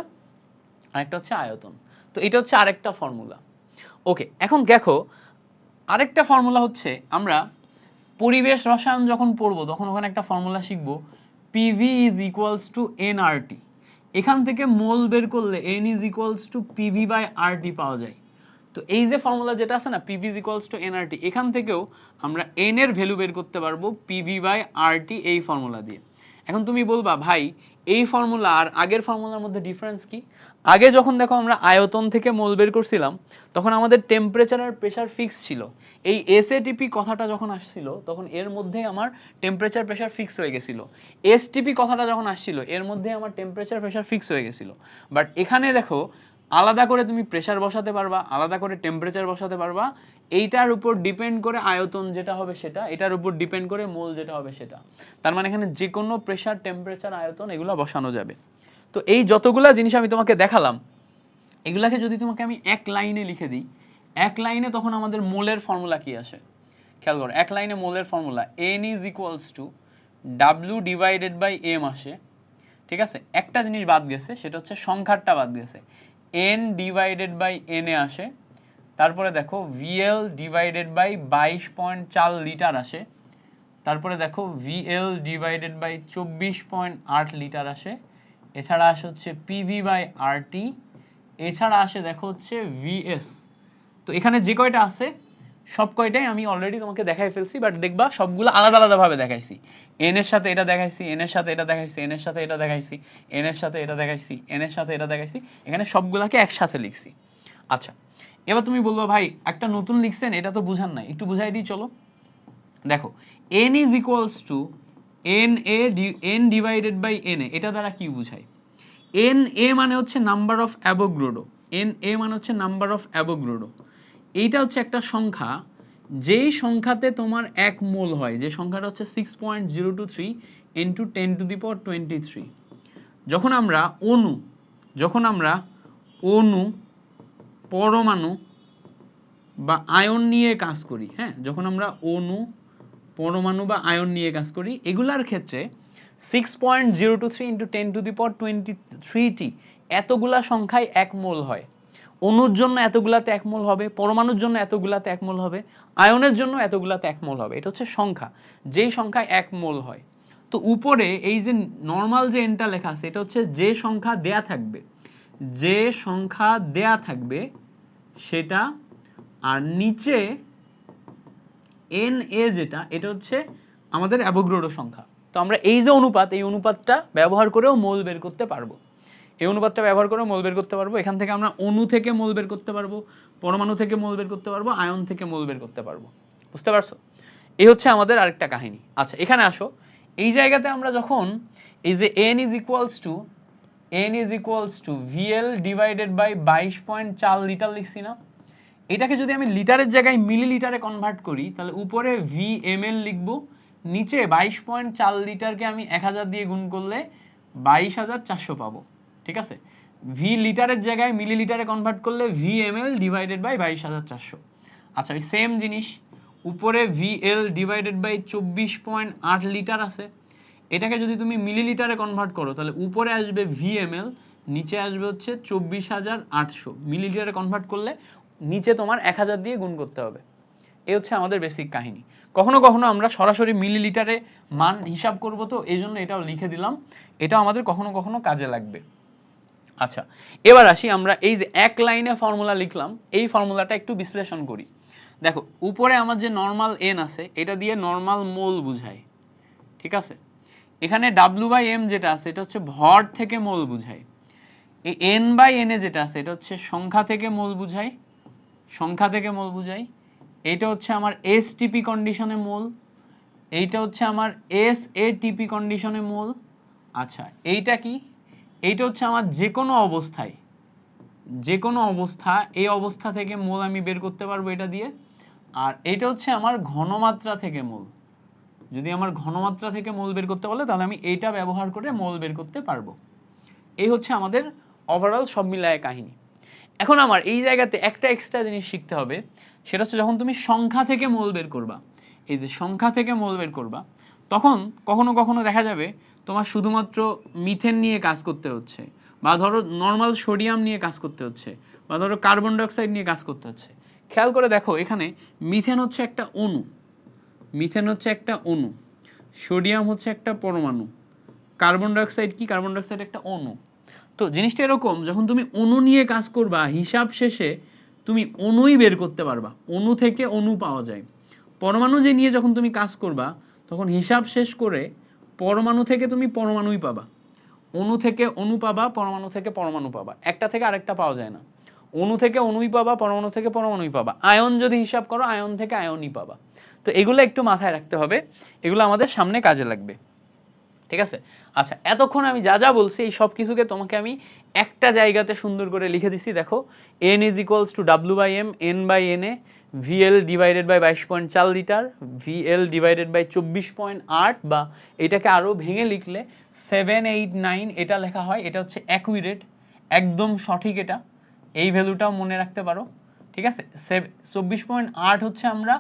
আর একটা হচ্ছে আয়তন। তো এটা হচ্ছে আরেকটা ফর্মুলা। ওকে, এখন দেখো আরেকটা ফর্মুলা হচ্ছে, আমরা পরিবেশ রসায়ন যখন পড়বো তখন ওখানে একটা ফর্মুলা শিখবো, PV = nRT। এখান থেকে মোল বের করলে n = PV/RT পাওয়া যায়। তো এই যে ফর্মুলা যেটা আছে না, PV = nRT, এখান থেকেও আমরা n এর ভ্যালু বের করতে পারবো PV/RT এই ফর্মুলা দিয়ে। এখন তুমি বলবা, ভাই এই ফর্মুলা আর আগের ফর্মুলার মধ্যে ডিফারেন্স কি? আগে যখন দেখো আমরা আয়তন থেকে মোল বের করছিলাম তখন আমাদের টেম্পারেচার আর প্রেসার ফিক্স ছিল। এই এসএটিপি কথাটা যখন আসছিল তখন এর মধ্যে আমার টেম্পারেচার প্রেসার ফিক্স হয়ে গেছিল। এসটিপি কথাটা যখন আসছিল এর মধ্যে আমার টেম্পারেচার প্রেসার ফিক্স হয়ে গেছিল। বাট এখানে দেখো আলাদা করে তুমি প্রেসার বসাতে পারবা, আলাদা করে টেম্পারেচার বসাতে পারবা, এইটার উপর ডিপেন্ড করে আয়তন যেটা হবে সেটা, এটার উপর ডিপেন্ড করে মোল যেটা হবে সেটা। তার মানে এখানে যে কোনো প্রেসার, টেম্পারেচার, আয়তন এগুলো বসানো যাবে। তো এই যতগুলা জিনিস আমি তোমাকে দেখালাম, এগুলাকে যদি তোমাকে আমি এক লাইনে লিখে দিই, এক লাইনে, তখন আমাদের মোলের ফর্মুলা কি আসে খেয়াল করো। এক লাইনে মোলের ফর্মুলা n = W/m আসে। ঠিক আছে? একটা জিনিস বাদ গেছে, সেটা হচ্ছে সংখ্যারটা বাদ গেছে, n/n এ আসে। তারপরে দেখো VL/22.4 লিটার আসে। তারপরে দেখো VL/24.8 লিটার আসে। এছাড়া আসে হচ্ছে PV/RT। এছাড়া আসে দেখো হচ্ছে VS। তো এখানে যে কয়টা আছে সব কয়টাই আমি অলরেডি তোমাকে দেখাই ফেলছি, বাট দেখবা সবগুলো আলাদা আলাদা ভাবে দেখাইছি। n এর সাথে এটা দেখাইছি, n এর সাথে এটা দেখাইছি, n এর সাথে এটা দেখাইছি, n এর সাথে এটা দেখাইছি, n এর সাথে এটা দেখাইছি, এখানে সবগুলাকে একসাথে লিখছি। আচ্ছা, এবার তুমি বলবা, ভাই একটা নতুন লিখছেন, এটা তো বুঝান নাই, একটু বুঝাই দিই চলো। দেখো n = n/na, এটা দ্বারা কি বুঝায়? na মানে হচ্ছে নাম্বার অফ অ্যাভোগাড্রো, na মানে হচ্ছে নাম্বার অফ অ্যাভোগাড্রো। এইটা হচ্ছে একটা সংখ্যা যেই সংখ্যাতে তোমার 1 মোল হয়, যে সংখ্যাটা হচ্ছে 6.023 ইনটু 10⁻23। যখন আমরা অণু, পরমাণু বা আয়ন নিয়ে কাজ করি, হ্যাঁ, যখন আমরা অণু, পরমাণু বা আয়ন নিয়ে কাজ করি, এগুলার ক্ষেত্রে 6.023 ইনটু 10⁻23টি এতগুলা সংখ্যায় 1 মোল হয়। অণুর জন্য এতগুলাতে 1 মোল হবে, পরমাণুর জন্য এতগুলাতে 1 মোল হবে, আয়নের জন্য এতগুলাতে 1 মোল হবে। এটা হচ্ছে সংখ্যা, যেই সংখ্যায় 1 মোল হয়। তো উপরে এই যে নর্মাল যে এনটা লেখা আছে, এটা হচ্ছে যে সংখ্যা দেয়া থাকবে সেটা, আর নিচে এন এ যেটা, এটা হচ্ছে আমাদের অ্যাভোগাড্রো সংখ্যা। তো আমরা এই যে অনুপাত, এই অনুপাতটা ব্যবহার করেও মোল বের করতে পারবো। এখান থেকে আমরা অণু থেকে মোল বের করতে পারবো, পরমাণু থেকে মোল বের করতে পারবো, আয়ন থেকে মোল বের করতে পারবো। বুঝতে পারছো? এই হচ্ছে আমাদের আরেকটা কাহিনী। আচ্ছা, এখানে আসো। এই জায়গাতে আমরা যখন এই যে n is equals to VL divided by 22.4 litre লিখছি না, এটাকে যদি আমি লিটারের জায়গায় মিলিলিটারে কনভার্ট করি, তাহলে উপরে VML লিখবো, নিচে 22.4 লিটারকে আমি 1000 দিয়ে গুণ করলে 22400 পাবো। ঠিক আছে, ভি লিটারের জায়গায় মিলিলিটারে কনভার্ট করলে VML ডিভাইডেড বাই 22400। আচ্ছা, ওই সেম জিনিস উপরে VL ডিভাইডেড বাই 24.8 লিটার আছে, এটাকে যদি তুমি মিলিলিটারে কনভার্ট করো, তাহলে উপরে আসবে VML, নিচে আসবে হচ্ছে 24800। মিলিলিটারে কনভার্ট করলে নিচে তোমার 1000 দিয়ে গুণ করতে হবে। এই হচ্ছে আমাদের বেসিক কাহিনী। কখনো কখনো আমরা সরাসরি মিলিলিটারে মান হিসাব করব, তো এই জন্য এটাও লিখে দিলাম, এটাও আমাদের কখনো কখনো কাজে লাগবে। আচ্ছা, এবার আসি আমরা এই যে এক লাইনে ফর্মুলা লিখলাম, এই ফর্মুলাটা একটু বিশ্লেষণ করি। দেখো, উপরে আমার যে নর্মাল এন আছে, এটা দিয়ে নর্মাল মোল বুঝায়। ঠিক আছে, এখানে W/M যেটা আছে, এটা হচ্ছে ভর থেকে মোল বুঝায়। এই N/N যেটা আছে, এটা হচ্ছে সংখ্যা থেকে মোল বুঝায়, এইটা হচ্ছে আমার STP কন্ডিশনে মোল, এইটা হচ্ছে আমার SATP কন্ডিশনে মোল। আচ্ছা, এইটা কি? এইটা হচ্ছে আমার যে কোনো অবস্থা, এই অবস্থা থেকে মোল আমি বের করতে পারবো এটা দিয়ে। আর এটা হচ্ছে আমার ঘনমাত্রা থেকে মোল, যদি আমার ঘনমাত্রা থেকে মোল বের করতে বলে, তাহলে আমি এইটা ব্যবহার করে মোল বের করতে পারবো। এই হচ্ছে আমাদের ওভারঅল সব মিলায় কাহিনী। এখন আমার এই জায়গাতে একটা এক্সট্রা জিনিস শিখতে হবে, সেটা হচ্ছে যখন তুমি সংখ্যা থেকে মোল বের করবা, এই যে সংখ্যা থেকে মোল বের করবা, তখন কখনো কখনো দেখা যাবে তোমার শুধুমাত্র মিথেন নিয়ে কাজ করতে হচ্ছে, বা ধরো নর্মাল সোডিয়াম নিয়ে কাজ করতে হচ্ছে, বা ধরো কার্বন ডাইঅক্সাইড নিয়ে কাজ করতে হচ্ছে। খেয়াল করে দেখো, এখানে মিথেন হচ্ছে একটা অণু, সোডিয়াম হচ্ছে একটা পরমাণু, কার্বন ডাইঅক্সাইড কি? কার্বন ডাইঅক্সাইড একটা অণু। তো জিনিসটা এরকম, যখন তুমি অণু নিয়ে কাজ করবা, হিসাব শেষে তুমি অণুই বের করতে পারবা, অণু থেকে অণু পাওয়া যায়। পরমাণু যে নিয়ে যখন তুমি কাজ করবা, তখন হিসাব শেষ করে পরমাণু থেকে তুমি পরমাণুই পাবা, অণু থেকে অণু পাবা, পরমাণু থেকে পরমাণু পাবা, একটা থেকে আরেকটা পাওয়া যায় না। অণু থেকে অণুই পাবা, পরমাণু থেকে পরমাণুই পাবা, আয়ন যদি হিসাব করো, আয়ন থেকে আয়নই পাবা। তো এগুলো একটু মাথায় রাখতে হবে, এগুলো আমাদের সামনে কাজে লাগবে। ঠিক আছে, আচ্ছা, এতক্ষণ আমি যা যা বলছি, এই সব কিছুকে তোমাকে আমি একটা জায়গাতে সুন্দর করে লিখে দিছি। দেখো, n is equals to W/M, N/Na, VL divided by 22.4 litre, VL divided by 24.8, বা এটাকে আরো ভেঙে লিখলে 789 এটা লেখা হয়। এটা হচ্ছে অ্যাকুরেট, একদম সঠিক। এটা এই ভ্যালুটাও মনে রাখতে পারো। ঠিক আছে, 24.8 হচ্ছে আমরা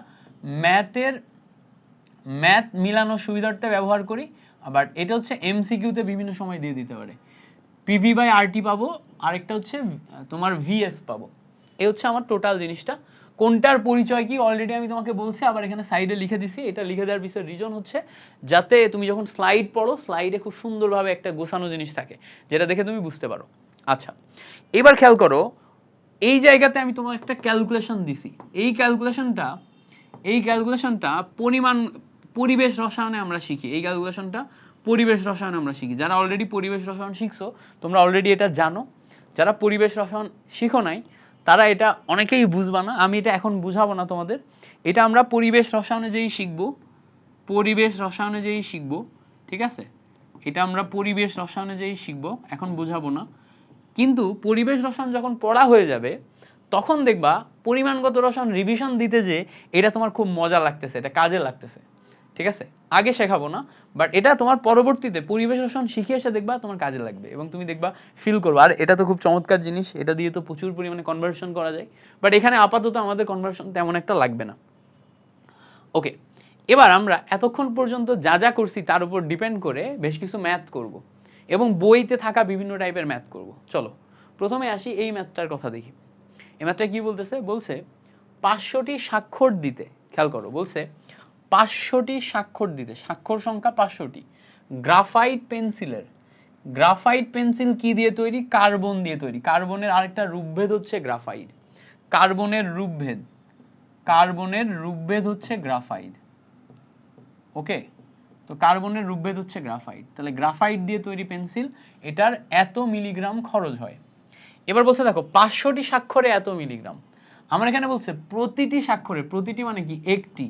ম্যাথ মিলানোর সুবিধার্থে ব্যবহার করি, আবার এটা হচ্ছে এমসিকিউতে বিভিন্ন সময় দিয়ে দিতে পারে। PV/RT পাবো, আরেকটা হচ্ছে তোমার VS পাবো। এই হচ্ছে আমার টোটাল জিনিসটা। কোনটার পরিচয় কি অলরেডি আমি তোমাকে বলছি, আবার এখানে সাইডে লিখে দিছি। এটা লিখে দেওয়ার পিছনে রিজন হচ্ছে যাতে তুমি যখন স্লাইড পড়ো, স্লাইডে খুব সুন্দরভাবে একটা গোছানো জিনিস থাকে, যেটা দেখে তুমি বুঝতে পারো। আচ্ছা, এবার খেয়াল করো, এই জায়গাতে আমি তোমাকে একটা ক্যালকুলেশন দিছি। এই ক্যালকুলেশনটা পরিবেশ রসায়নে আমরা শিখি। এই ক্যালকুলেশনটা পরিবেশ রসায়নে আমরা শিখি। যারা অলরেডি পরিবেশ রসায়ন শিখছো, তোমরা অলরেডি এটা জানো। যারা পরিবেশ রসায়ন শিখো নাই, তারা এটা অনেকেই বুঝবা না। আমি এটা এখন বুঝাবো না তোমাদের। এটা আমরা পরিবেশ রসায়নে যেই শিখবো, ঠিক আছে, এটা আমরা পরিবেশ রসায়নে যেই শিখবো, এখন বুঝাবো না। কিন্তু পরিবেশ রসায়ন যখন পড়া হয়ে যাবে, তখন দেখবা পরিমাণগত রসায়ন রিভিশন দিতে যে এটা তোমার খুব মজা লাগতেছে, এটা কাজে লাগতেছে, ঠিক আছে? আগে শেখাবো না, বাট এটা তোমার পরবর্তীতে পরিবেশ রসায়ন শিখে এসে দেখবা তোমার কাজে লাগবে এবং তুমি দেখবা ফিল করবে। আর এটা তো খুব চমৎকার জিনিস, এটা দিয়ে তো প্রচুর পরিমাণে কনভার্সন করা যায়, বাট এখানে আপাতত আমাদের কনভার্সন তেমন একটা লাগবে না। ওকে, এবার আমরা এতক্ষণ পর্যন্ত যা যা করছি তার উপর ডিপেন্ড করে বেশ কিছু ম্যাথ করব এবং বইতে থাকা বিভিন্ন টাইপের ম্যাথ করব। চলো প্রথমে আসি এই ম্যাথটার কথা দেখি। এই ম্যাথটা কি বলতেছে? বলছে 500টি স্বাক্ষর দিতে, খেয়াল করো, বলছে 500টি স্বাক্ষর দিতে, স্বাক্ষর সংখ্যা 500টি, গ্রাফাইট পেন্সিলের, গ্রাফাইট পেন্সিল কি দিয়ে তৈরি? কার্বন দিয়ে তৈরি। কার্বনের আরেকটা রূপভেদ হচ্ছে গ্রাফাইট, কার্বনের রূপভেদ, কার্বনের রূপভেদ হচ্ছে গ্রাফাইট। ওকে, তো কার্বনের রূপভেদ হচ্ছে গ্রাফাইট, তাহলে গ্রাফাইট দিয়ে তৈরি পেন্সিল, এটার এত মিলিগ্রাম খরচ হয়। এবার বলছে দেখো 500টি স্বাক্ষরে এত মিলিগ্রাম। আমার এখানে বলছে প্রতিটি স্বাক্ষরে, প্রতিটি মানে কি? একটি,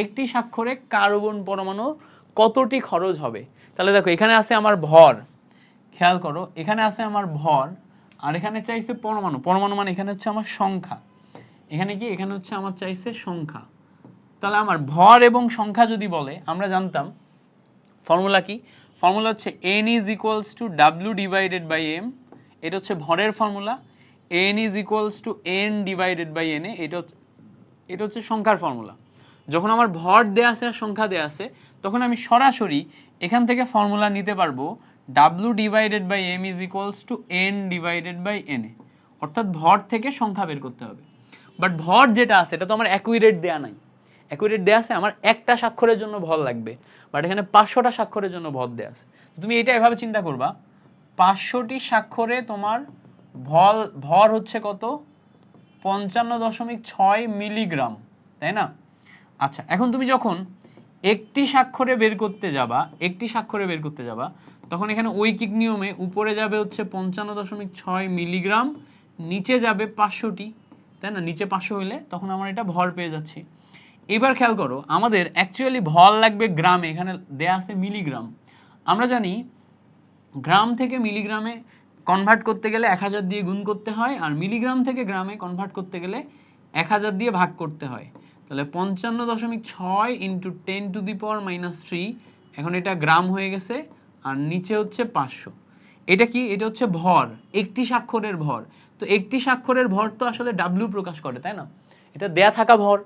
একটি স্বাক্ষরে কার্বন পরমাণু কতটি খরচ হবে। তাহলে দেখো এখানে আছে আমার ভর, খেয়াল করো এখানে আছে আমার ভর, আর এখানে চাইছে পরমাণু, পরমাণু মানে এখানে হচ্ছে আমার সংখ্যা, এখানে কি? এখানে হচ্ছে আমার চাইছে সংখ্যা। তাহলে আমার ভর এবং সংখ্যা যদি বলে, আমরা জানতাম ফর্মুলা কি? ফর্মুলা হচ্ছে n is equals to w divided by m, এটা হচ্ছে ভরের formula. n is equals to n divided by n, এটা হচ্ছে সংখ্যার ফর্মুলা। যখন আমার ভর দেয়া আছে আর সংখ্যা দেয়া আছে, তখন আমি সরাসরি এখান থেকে ফর্মুলা নিতে পারবো w divided by m is equals to n divided by n, অর্থাৎ ভর থেকে সংখ্যা বের করতে হবে। বাট ভর যেটা আছে এটা তো আমার অ্যাকুরেট দেয়া নাই, অ্যাকুরেট দেয়া আছে আমার একটা স্বাক্ষরের জন্য ভর লাগবে, বাট এখানে 500টা স্বাক্ষরের জন্য ভর দেয়া আছে। তুমি এটা এভাবে চিন্তা করবা, 500টি স্বাক্ষরে তোমার ভর হচ্ছে কত? 55.6 মিলিগ্রাম, তাই না? আচ্ছা, এখন তুমি যখন একটি স্বাক্ষরে বের করতে যাবা, একটি স্বাক্ষরে বের করতে যাবা, তখন এখানে ঐকিক নিয়মে উপরে যাবে হচ্ছে 55.6 মিলিগ্রাম, নিচে যাবে 500টি, তাই না? নিচে 500 হইলে তখন আমরা এটা ভর পেয়ে যাচ্ছি। এবার খেয়াল করো আমাদের অ্যাকচুয়ালি ভর লাগবে গ্রামে, এখানে দেয়া আছে মিলিগ্রাম। আমরা জানি গ্রাম থেকে মিলিগ্রামে কনভার্ট করতে গেলে 1000 দিয়ে গুণ করতে হয়, আর মিলিগ্রাম থেকে গ্রামে কনভার্ট করতে গেলে 1000 দিয়ে ভাগ করতে হয়। তাহলে 55.6 ইন্টু 10 টু দি পাওয়ার -3, এখন এটা গ্রাম হয়ে গেছে, আর নিচে হচ্ছে 500। এটা কি? এটা হচ্ছে ভর, একটি স্বাক্ষরের ভর। তো একটি স্বাক্ষরের ভর তো আসলে ডাব্লিউ প্রকাশ করে, তাই না? এটা দেয়া থাকা ভর,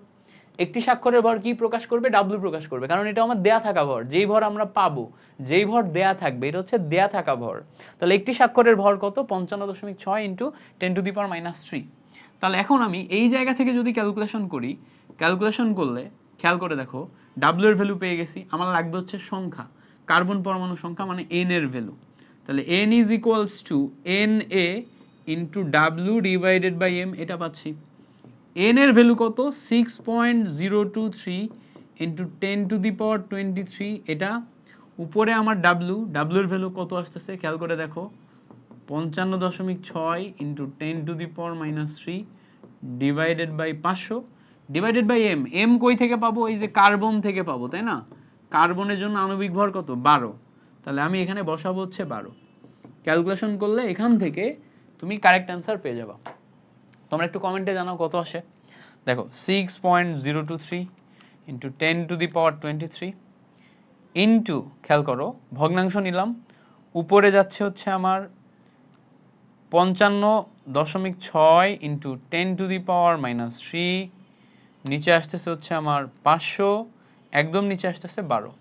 একটি স্বাক্ষরের ভর কি প্রকাশ করবে? ডাব্লিউ প্রকাশ করবে, কারণ এটা আমার দেয়া থাকা ভর। যেই ভর আমরা পাবো, যেই ভর দেয়া থাকবে, এটা হচ্ছে দেয়া থাকা ভর। তাহলে একটি স্বাক্ষরের ভর কত? 55.6 ইন্টু 10 টু দি পাওয়ার -3। তাহলে এখন আমি এই জায়গা থেকে যদি ক্যালকুলেশন করি, ক্যালকুলেশন করলে খেয়াল করে দেখো ডাব্লিউ এর ভ্যালু পেয়ে গেছি, আমার লাগবে হচ্ছে সংখ্যা, কার্বন পরমাণু সংখ্যা মানে n এর ভ্যালু। তাহলে n is equals to na into W divided by m, এটা পাচ্ছি। n এর ভ্যালু কত? 6.023 ইন্টু 10 টু দি পাওয়ার 23, এটা উপরে আমার ডাব্লিউ এর ভ্যালু কত আসতেছে খেয়াল করে দেখো, 55.6 into 10 to the power -3 divided by 500 divided by m। m কই থেকে পাবো? এই যে কার্বন থেকে পাবো, তাই না? কার্বনের জন্য আণবিক ভর কত? 12। তাহলে আমি এখানে বসাবো হচ্ছে 12। ক্যালকুলেশন করলে এখান থেকে তুমি কারেক্ট অ্যান্সার পেয়ে যাবা। তোমরা একটু কমেন্টে জানাও কত আসে। দেখো 6.023 into 10 to the power 23 into, খেয়াল করো ভগ্নাংশ নিলাম, উপরে যাচ্ছে হচ্ছে আমার 55.6 ইন্টু 10 টু দি পাওয়ার -3, নিচে আসতেছে হচ্ছে আমার 500, একদম নিচে আসতেছে 12।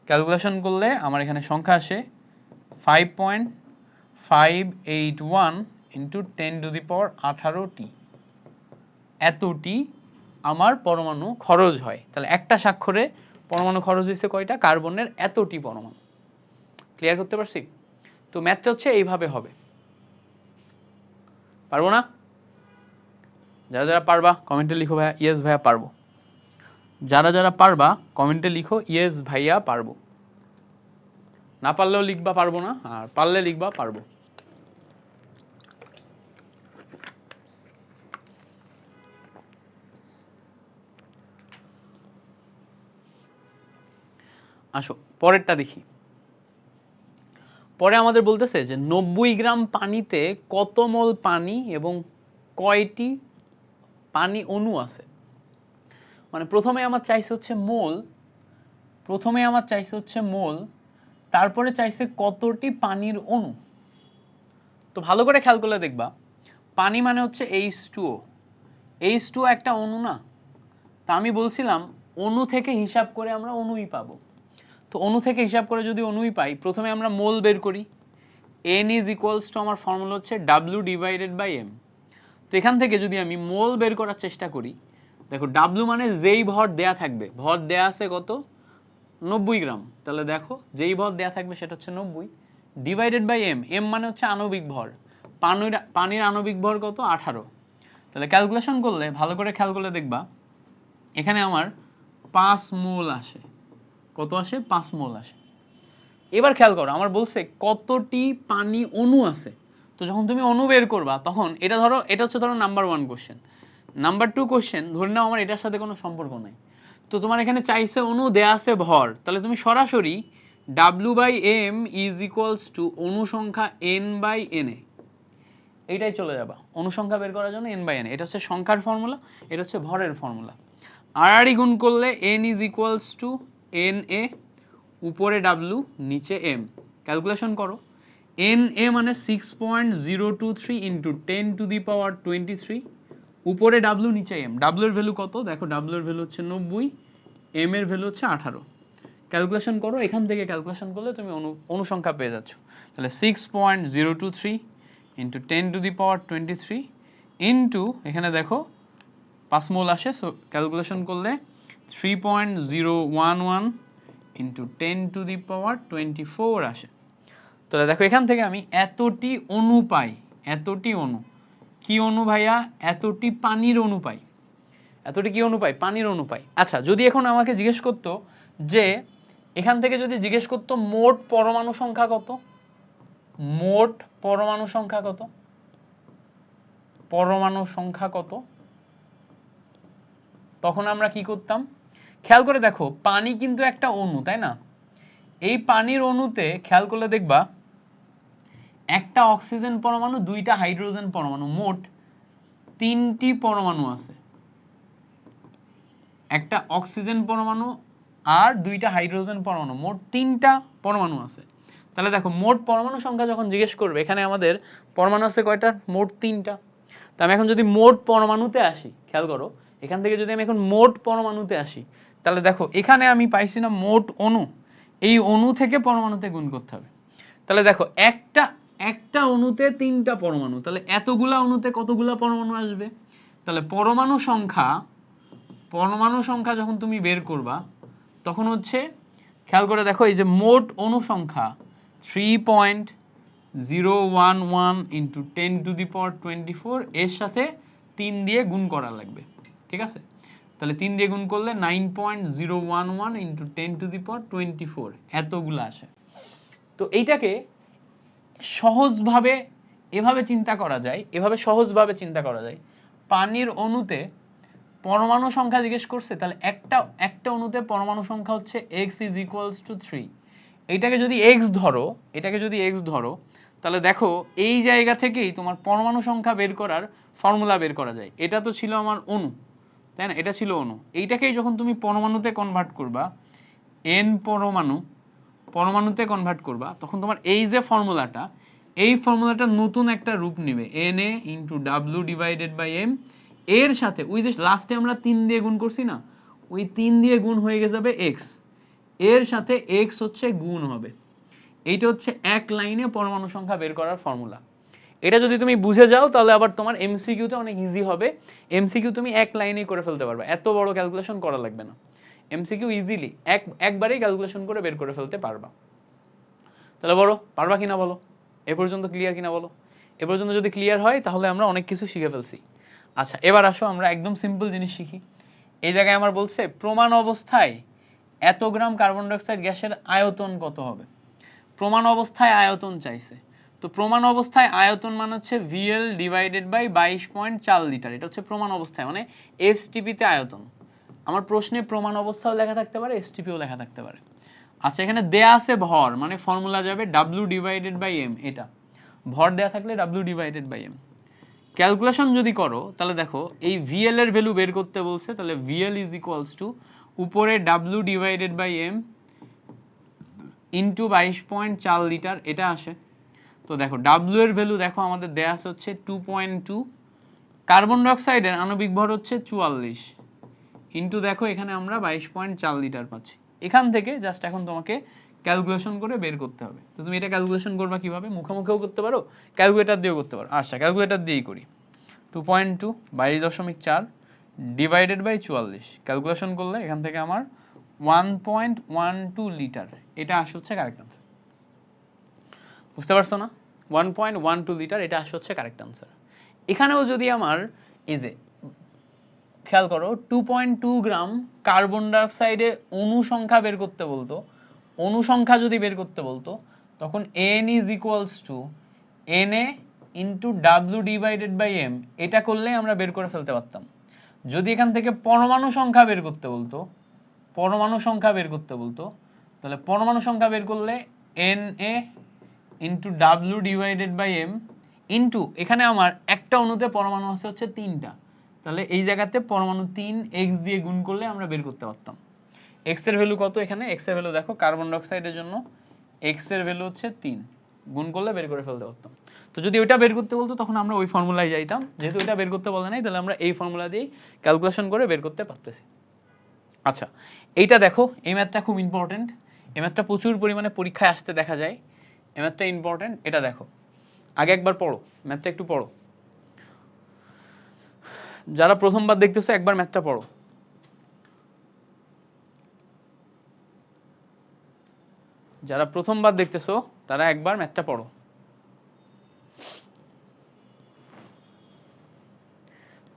ক্যালকুলেশন করলে আমার এখানে সংখ্যা আসে 5.581 ইন্টু 10 টু দি পাওয়ার 18টি, এতটি আমার পরমাণু খরচ হয়। তাহলে একটা স্বাক্ষরে পরমাণু খরচ হয়েছে কয়টা? কার্বনের এতটি পরমাণু। ক্লিয়ার করতে পারছি? তো ম্যাথটা হচ্ছে এইভাবে হবে। পারবো না? যারা যারা পারবা কমেন্টে লিখো ভাইয়া ইয়েস ভাইয়া পারবো। যারা যারা পারবা কমেন্টে লিখো ইয়েস ভাইয়া পারবো। না পারলেও লিখবা পারবো না, আর পারলে লিখবা পারবো। আসো পরেরটা দেখি। পরে আমাদের বলতেছে যে 90 গ্রাম পানিতে কত মোল পানি এবং কয়টি পানি অণু আছে। মানে প্রথমে আমার চাইছে হচ্ছে মোল, তারপরে চাইছে কতটি পানির অণু। তো ভালো করে খেয়াল করলে দেখবা পানি মানে হচ্ছে H2O, H2O একটা অণু না। তা আমি বলছিলাম অণু থেকে হিসাব করে আমরা অণুই পাবো। তো অণু থেকে হিসাব করে যদি অণুই পাই, প্রথমে আমরা মোল বের করি। N is equals to আমার ফর্মুলা হচ্ছে W divided by M। তো এখান থেকে যদি আমি মোল বের করার চেষ্টা করি, দেখো W মানে যেই ভর দেয়া থাকবে, ভর দেয়া আছে কত 90 গ্রাম, তাহলে দেখো যেই ভর দেয়া থাকবে সেটা হচ্ছে 90 ডিভাইডেড বাই M, M মানে হচ্ছে আণবিক ভর, পানির আণবিক ভর কত 18। তাহলে ক্যালকুলেশন করলে ভালো করে খেয়াল করলে দেখবা এখানে আমার 5 মোল আসে। কত আসে? 5 মোল আসে। এবার খেয়াল করো আমার বলছে কতটি পানি অণু আছে। তো যখন তুমি অণু বের করবা তখন এটা হচ্ছে ধরো নাম্বার 1 কোশ্চেন। নাম্বার 2 কোশ্চেন ধরে নাও আমার এটার সাথে কোনো সম্পর্ক নাই। তো তোমার এখানে চাইছে অণু, দেয়া আছে ভর, তাহলে তুমি সরাসরি W by M is equals to অণু সংখ্যা N বাই N এ এইটাই চলে যাবা অণু সংখ্যা বের করার জন্য N বাই N। এটা হচ্ছে সংখ্যার ফর্মুলা, এটা হচ্ছে ভরের ফর্মুলা। আর গুণ করলে N is equals to NA, উপরে W নিচে M। ক্যালকুলেশন করো, NA মানে 6.023 ইন্টু 10 টু দি পাওয়ার 23, উপরে W নিচে M। W এর ভ্যালু কত? দেখো W এর ভ্যালু হচ্ছে 90, M এর ভ্যালু হচ্ছে 18। ক্যালকুলেশন করো, এখান থেকে ক্যালকুলেশন করলে তুমি অনুসংখ্যা পেয়ে যাচ্ছ। তাহলে 6.023 into 10 to the power 23 into এখানে দেখো 5 মোল আসে, সো ক্যালকুলেশন করলে 3.011 ইন্টু 10 টু দি পাওয়ার 24 আসে। তাহলে দেখো এখান থেকে আমি এতটি অণু পাই। এতটি অণু কি অণু ভাইয়া? এতটি পানির অণু পাই। এতটি কি অণু পাই? পানির অণু পাই। আচ্ছা, যদি এখন আমাকে জিজ্ঞেস করতো যে এখান থেকে যদি জিজ্ঞেস করতো মোট পরমাণু সংখ্যা কত, মোট পরমাণু সংখ্যা কত, পরমাণু সংখ্যা কত, তখন আমরা কি করতাম? খেয়াল করে দেখো পানি কিন্তু একটা অণু, তাই না? এই পানির অণুতে খেয়াল করলে দেখবা একটা অক্সিজেন পরমাণু, দুইটা হাইড্রোজেন পরমাণু, মোট 3টি পরমাণু আছে। একটা অক্সিজেন পরমাণু আর দুইটা হাইড্রোজেন পরমাণু, মোট 3টা পরমাণু আছে। তাহলে দেখো মোট পরমাণু সংখ্যা যখন জিজ্ঞেস করবে, এখানে আমাদের পরমাণু আছে কয়টা? মোট 3টা। তো আমি এখন যদি মোট পরমাণুতে আসি, খেয়াল করো এখান থেকে যদি আমি এখন মোট পরমাণুতে আসি, তাহলে দেখো এখানে আমি পাইছি না মোট অণু, এই অণু থেকে পরমাণুতে গুণ করতে হবে। তাহলে দেখো একটা অণুতে 3টা পরমাণু, তাহলে এতগুলা অণুতে কতগুলা পরমাণু আসবে? তাহলে পরমাণু সংখ্যা যখন তুমি বের করবা তখন হচ্ছে খেয়াল করে দেখো এই যে মোট অণু সংখ্যা 3.011 ইন্টু 10 টু দি পাওয়ার 24 এর সাথে 3 দিয়ে গুণ করা লাগবে, ঠিক আছে? তাহলে 3 দিয়ে গুণ করলে 9.011 ইন্টু 10 টু দি পাওয়ার 24 এতগুলো আসে। তো এইটাকে সহজভাবে এভাবে চিন্তা করা যায়, সহজভাবে চিন্তা করা যায়। পানির অণুতে পরমাণু সংখ্যা জিজ্ঞেস করছে, তাহলে একটা অণুতে পরমাণু সংখ্যা হচ্ছে x is equals to 3। এটাকে যদি x ধরো তাহলে দেখো এই জায়গা থেকেই তোমার পরমাণু সংখ্যা বের করার ফর্মুলা বের করা যায়। এটা তো ছিল আমার অণু, তাই না? এটা ছিল অণু। এইটাকেই যখন তুমি পরমাণুতে কনভার্ট করবা, n পরমাণুতে কনভার্ট করবা, তখন তোমার এই যে ফর্মুলাটা, এই ফর্মুলাটা নতুন একটা রূপ নেবে, Na into W divided by M। এর সাথে ওই যে লাস্টে আমরা 3 দিয়ে গুণ করছি না, ওই 3 দিয়ে গুণ হয়ে যাবে x, এর সাথে x হচ্ছে গুণ হবে। এইটা হচ্ছে এক লাইনে পরমাণু সংখ্যা বের করার ফর্মুলা। এটা যদি তুমি বুঝে যাও তাহলে আবার তোমার এমসিকিউতে অনেক ইজি হবে। এমসিকিউ তুমি এক লাইনেই করে ফেলতে পারবে, এত বড় ক্যালকুলেশন করা লাগবে না। এমসিকিউ ইজিলি একবারেই ক্যালকুলেশন করে বের করে ফেলতে পারবা। তাহলে বলো পারবা কিনা, বলো এ পর্যন্ত ক্লিয়ার কিনা বলো। এ পর্যন্ত যদি ক্লিয়ার হয় তাহলে আমরা অনেক কিছু শিখে ফেলছি। আচ্ছা, এবার আসো আমরা একদম সিম্পল জিনিস শিখি। এই জায়গায় আমার বলছে প্রমাণ অবস্থায় এত গ্রাম কার্বন ডাইঅক্সাইড গ্যাসের আয়তন কত হবে। প্রমাণ অবস্থায় আয়তন চাইছে। তো প্রমাণ অবস্থায় আয়তন মানে হচ্ছে VL ডিভাইডেড বাই 22.4 লিটার। এটা হচ্ছে প্রমাণ অবস্থায়, মানে STP তে আয়তন। আমার প্রশ্নে প্রমাণ অবস্থাও লেখা থাকতে পারে, STPও লেখা থাকতে পারে। আচ্ছা, এখানে দেয়া আছে ভর, মানে ফর্মুলা যাবে W ডিভাইডেড বাই M। এটা ভর দেয়া থাকলে W divided by M। Calculation যদি করো তাহলে দেখো এই ভিএল এর ভ্যালু বের করতে বলছে, তাহলে ভিএল ইজ ইকুয়ালস টু উপরে W divided by M into 22.4 litre এটা আসে। তো দেখো ডাব্লিউ এর ভ্যালু দেখো আমাদের দেয়া আছে হচ্ছে 2.2, কার্বন ডাইঅক্সাইডের আণবিক ভর হচ্ছে 44 ইন্টু দেখো এখানে আমরা 22.4 লিটার পাচ্ছি। এখান থেকে জাস্ট এখন তোমাকে ক্যালকুলেশন করে বের করতে হবে। তো তুমি এটা ক্যালকুলেশন করবা কিভাবে, মুখোমুখিও করতে পারো, ক্যালকুলেটর দিয়েও করতে পারো। আচ্ছা ক্যালকুলেটর দিয়েই করি। 2.2 22.4 ডিভাইডেড বাই 44, ক্যালকুলেশন করলে এখান থেকে আমার 1.12 লিটার এটা আসে হচ্ছে কারেক্ট আনসার। বুঝতে পারছো না? 1.12 লিটার এটা আসে হচ্ছে কারেক্ট আনসার। এখানেও যদি আমার এই যে খেয়াল করো 2.2 গ্রাম কার্বন ডাইঅক্সাইডে অণু সংখ্যা বের করতে বলতো, অণু সংখ্যা যদি বের করতে বলতো তখন n is equals to na into W divided by M, এটা করলে আমরা বের করে ফেলতে পারতাম। যদি এখান থেকে পরমাণু সংখ্যা বের করতে বলতো, পরমাণু সংখ্যা বের করতে বলতো তাহলে পরমাণু সংখ্যা বের করলে na into W divided by M into এখানে আমার একটা অণুতে পরমাণু আছে হচ্ছে 3টা, তাহলে এই জায়গাতে পরমাণু 3 x দিয়ে গুণ করলে আমরা বের করতে পারতাম। x এর ভ্যালু কত এখানে, x এর ভ্যালু দেখো কার্বন ডাইঅক্সাইডের জন্য x এর ভ্যালু হচ্ছে 3, গুণ করলে বের করে ফেলতে পারতাম। তো যদি ওইটা বের করতে বলতো তখন আমরা ওই ফর্মুলায় যাইতাম, যেহেতু ওইটা বের করতে বলে নাই তাহলে আমরা এই ফর্মুলা দিয়েই ক্যালকুলেশন করে বের করতে পারতেছি। আচ্ছা এইটা দেখো, এই ম্যাথটা খুব ইম্পর্টেন্ট, এই ম্যাথটা প্রচুর পরিমাণে পরীক্ষায় আসতে দেখা যায়, এই ম্যাথটা ইম্পর্টেন্ট। এটা দেখো আগে একবার পড়ো, ম্যাথটা একটু পড়ো, যারা প্রথমবার দেখতেছো একবার ম্যাথটা পড়ো। যারা প্রথমবার দেখতেছো তারা একবার ম্যাথটা পড়ো।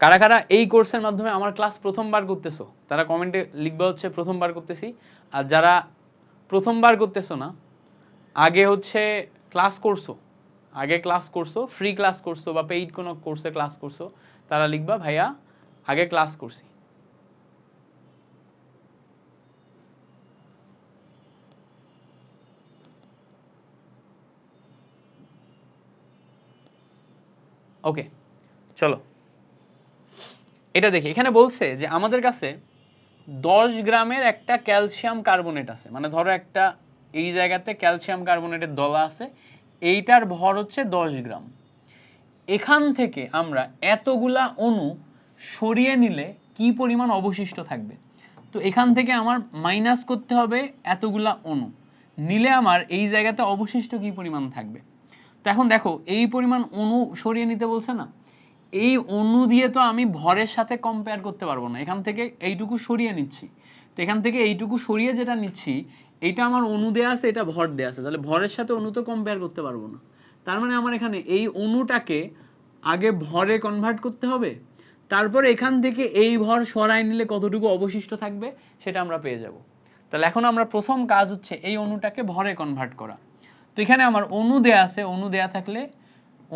কারা কারা এই কোর্সের মাধ্যমে আমার ক্লাস প্রথমবার করতেছো তারা কমেন্টে লিখবা হচ্ছে প্রথমবার করতেছি। আর যারা প্রথমবার করতেছো না, আগে হচ্ছে ক্লাস করছো, আগে ক্লাস করছো, ফ্রি ক্লাস করছো বা পেইড কোনো কোর্সে ক্লাস করছো, তারা লিখবা ভাইয়া আগে ক্লাস করছি। ওকে চলো এটা দেখি। এখানে বলছে যে আমাদের কাছে 10 গ্রামের একটা ক্যালসিয়াম কার্বনেট আছে, মানে ধরো একটা এই জায়গাতে ক্যালসিয়াম কার্বনেটের দলা আছে, এইটার ভর হচ্ছে 10 গ্রাম। এখান থেকে আমরা এতগুলা অণু সরিয়ে নিলে কি পরিমাণ অবশিষ্ট থাকবে। তো এখান থেকে আমার মাইনাস করতে হবে এতগুলা অণু, নিলে আমার এই জায়গাতে অবশিষ্ট কি পরিমাণ থাকবে। তো এখন দেখো এই পরিমাণ অণু সরিয়ে নিতে বলছে না, এই অণু দিয়ে তো আমি ভরের সাথে কম্পেয়ার করতে পারবো না, এখান থেকে এইটুকু সরিয়ে নিচ্ছি। তো এখান থেকে এইটুকু সরিয়ে যেটা নিচ্ছি এটা আমার অণু দেয়া আছে, এটা ভর দেয়া আছে, তাহলে ভরের সাথে অণু তো কম্পেয়ার করতে পারবো না। তার মানে আমার এখানে এই অণুটাকে আগে ভরে কনভার্ট করতে হবে, তারপরে এখান থেকে এই ভর সরাই নিলে কতটুকু অবশিষ্ট থাকবে সেটা আমরা পেয়ে যাব। তাহলে এখন আমরা প্রথম কাজ হচ্ছে এই অণুটাকে ভরে কনভার্ট করা। তো এখানে আমার অণু দেয়া আছে, অণু দেয়া থাকলে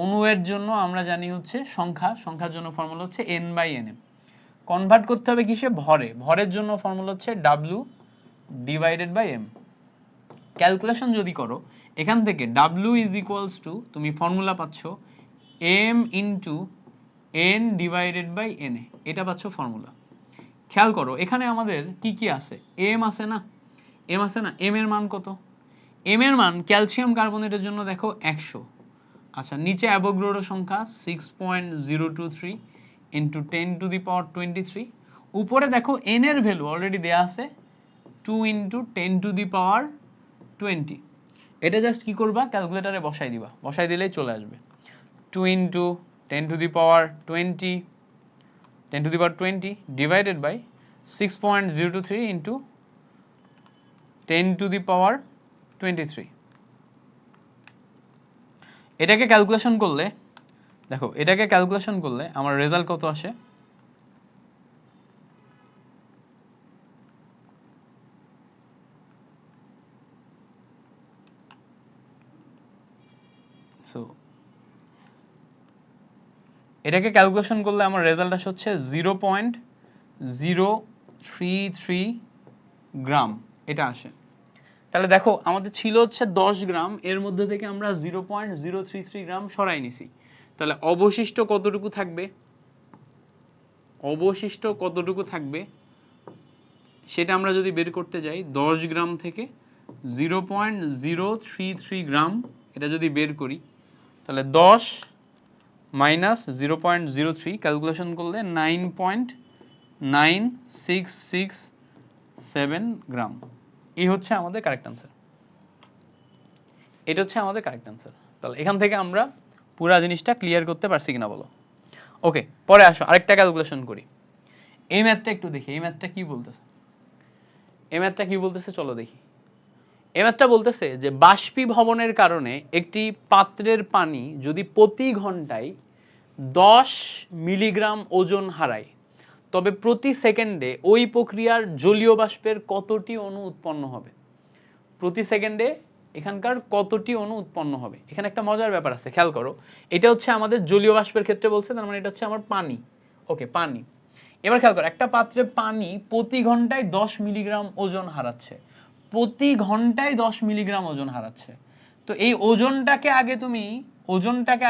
অণুর জন্য আমরা জানি হচ্ছে সংখ্যা, সংখ্যার জন্য ফর্মুলা হচ্ছে n/nm, কনভার্ট করতে হবে কিসে, ভরে, ভরের জন্য ফর্মুলা হচ্ছে w divided by m। Calculation যদি করো এখান থেকে w ইজ ইকুয়ালস টু তুমি ফর্মুলা পাচ্ছ m into n divided by na, এটা পাচ্ছ ফর্মুলা। খেয়াল করো এখানে আমাদের কি কি আছে, m আছে না, m আছে না, m এর মান কত, m এর মান ক্যালসিয়াম কার্বনেটের জন্য দেখো 100। আচ্ছা নিচে অ্যাভোগাড্রো সংখ্যা 6.023 ইন্টু 10⁻23, উপরে দেখো n এর ভ্যালু অলরেডি দেয়া আছে 2 ইন্টু 10⁻20। এটা জাস্ট কি করবা, ক্যালকুলেটারে বসাই দিবা, বসাই দিলেই চলে আসবে 2 ইন্টু 10⁻20 ডিভাইডেড বাই 6.023 ইন্টু 10⁻23। এটাকে ক্যালকুলেশন করলে দেখো, এটাকে ক্যালকুলেশন করলে আমার রেজাল্ট কত আসে, সো এটাকে ক্যালকুলেশন করলে আমার রেজাল্ট আসে হচ্ছে 0.033 গ্রাম এটা আসে। তাহলে দেখো আমাদের ছিল হচ্ছে 10 গ্রাম, এর মধ্যে থেকে আমরা 0.033 গ্রাম সরাই নিছি, তাহলে অবশিষ্ট কতটুকু থাকবে, অবশিষ্ট কতটুকু থাকবে সেটা আমরা যদি বের করতে যাই 10 গ্রাম থেকে 0.033 গ্রাম এটা যদি বের করি তাহলে 10 মাইনাস 0.03 ক্যালকুলেশন করলে 9.9667 গ্রাম। এই হচ্ছে আমাদের কারেক্ট আনসার, এটা হচ্ছে আমাদের কারেক্ট আনসার। তাহলে এখান থেকে আমরা পুরো জিনিসটা ক্লিয়ার করতে পারছি কিনা বলো। ওকে, পরে আসো আরেকটা ক্যালকুলেশন করি। এই ম্যাথটা একটু দেখি, এই ম্যাথটা কি বলতেছে, এই ম্যাথটা কি বলতেছে চলো দেখি। এই ম্যাথটা বলতেছে যে বাষ্পীভবনের কারণে একটি পাত্রের পানি যদি প্রতি ঘন্টায় 10 মিলিগ্রাম ওজন হারায় তবে প্রতি সেকেন্ডে ওই প্রক্রিয়ার জলীয় বাষ্পের কতটি অণু উৎপন্ন হবে। প্রতি সেকেন্ডে এখানকার কতটি অণু উৎপন্ন হবে। এখানে একটা মজার ব্যাপার আছে, খেয়াল করো। এটা হচ্ছে আমাদের জলীয় বাষ্পের ক্ষেত্রে বলছে, তার মানে এটা হচ্ছে আমার পানি। ওকে, পানি। এবার খেয়াল করো, একটা পাত্রে পানি প্রতি ঘন্টায় 10 মিলিগ্রাম ওজন হারাচ্ছে, প্রতি ঘন্টায় 10 মিলিগ্রাম ওজন হারাচ্ছে। তো এই ওজনটাকে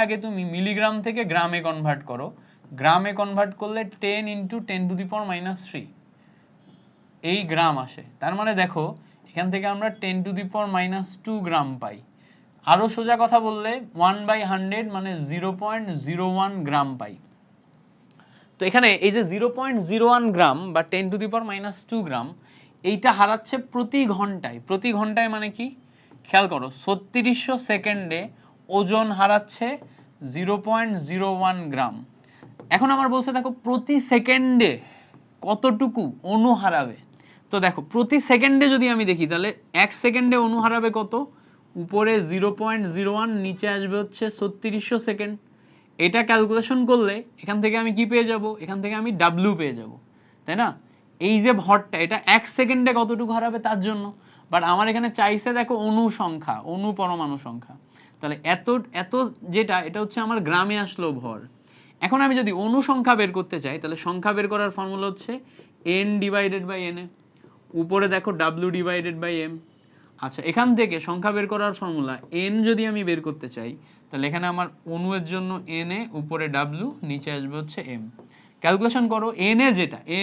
আগে তুমি মিলিগ্রাম থেকে গ্রামে কনভার্ট করো। গ্রামে কনভার্ট করলে 10 × 10⁻³ এই গ্রাম আসে। তার মানে দেখো এখান থেকে আমরা 10⁻² গ্রাম পাই। আরো সোজা কথা বললে 1/100 মানে 0.01 গ্রাম পাই। তো এখানে এই যে 0.01 গ্রাম বা 10⁻² গ্রাম এইটা হারাচ্ছে প্রতি ঘন্টায়। প্রতি ঘন্টায় মানে কি, খেয়াল করো 3600 সেকেন্ডে ওজন হারাচ্ছে 0.01 গ্রাম। এখন আমার বলছে দেখো প্রতি সেকেন্ডে কতটুকু অণু হারাবে। তো দেখো প্রতি সেকেন্ডে যদি আমি দেখি তাহলে 1 সেকেন্ডে অণু হারাবে কত, উপরে 0.01, নিচে আসবে হচ্ছে 3600 সেকেন্ড। এটা ক্যালকুলেশন করলে এখান থেকে আমি কি পেয়ে যাব, এখান থেকে আমি W পেয়ে যাব, তাই না। এই যে ভরটা এটা 1 সেকেন্ডে কতটুকু হারাবে তার জন্য, বাট আমার এখানে চাইছে দেখো অণু সংখ্যা, অণু পরমাণু সংখ্যা। তাহলে এত এত যেটা এটা হচ্ছে আমার গ্রামে আসলো ভর। এখন আমি যদি অণু সংখ্যা বের করতে চাই তাহলে সংখ্যা বের করার ফর্মুলা হচ্ছে N/Na, উপরে দেখো W/M। আচ্ছা, এখান থেকে সংখ্যা বের করার ফর্মুলা N যদি আমি বের করতে চাই তাহলে এখানে আমার অণুর জন্য Na, উপরে W, নিচে আসবে হচ্ছে M। ক্যালকুলেশন করো Na যেটা Na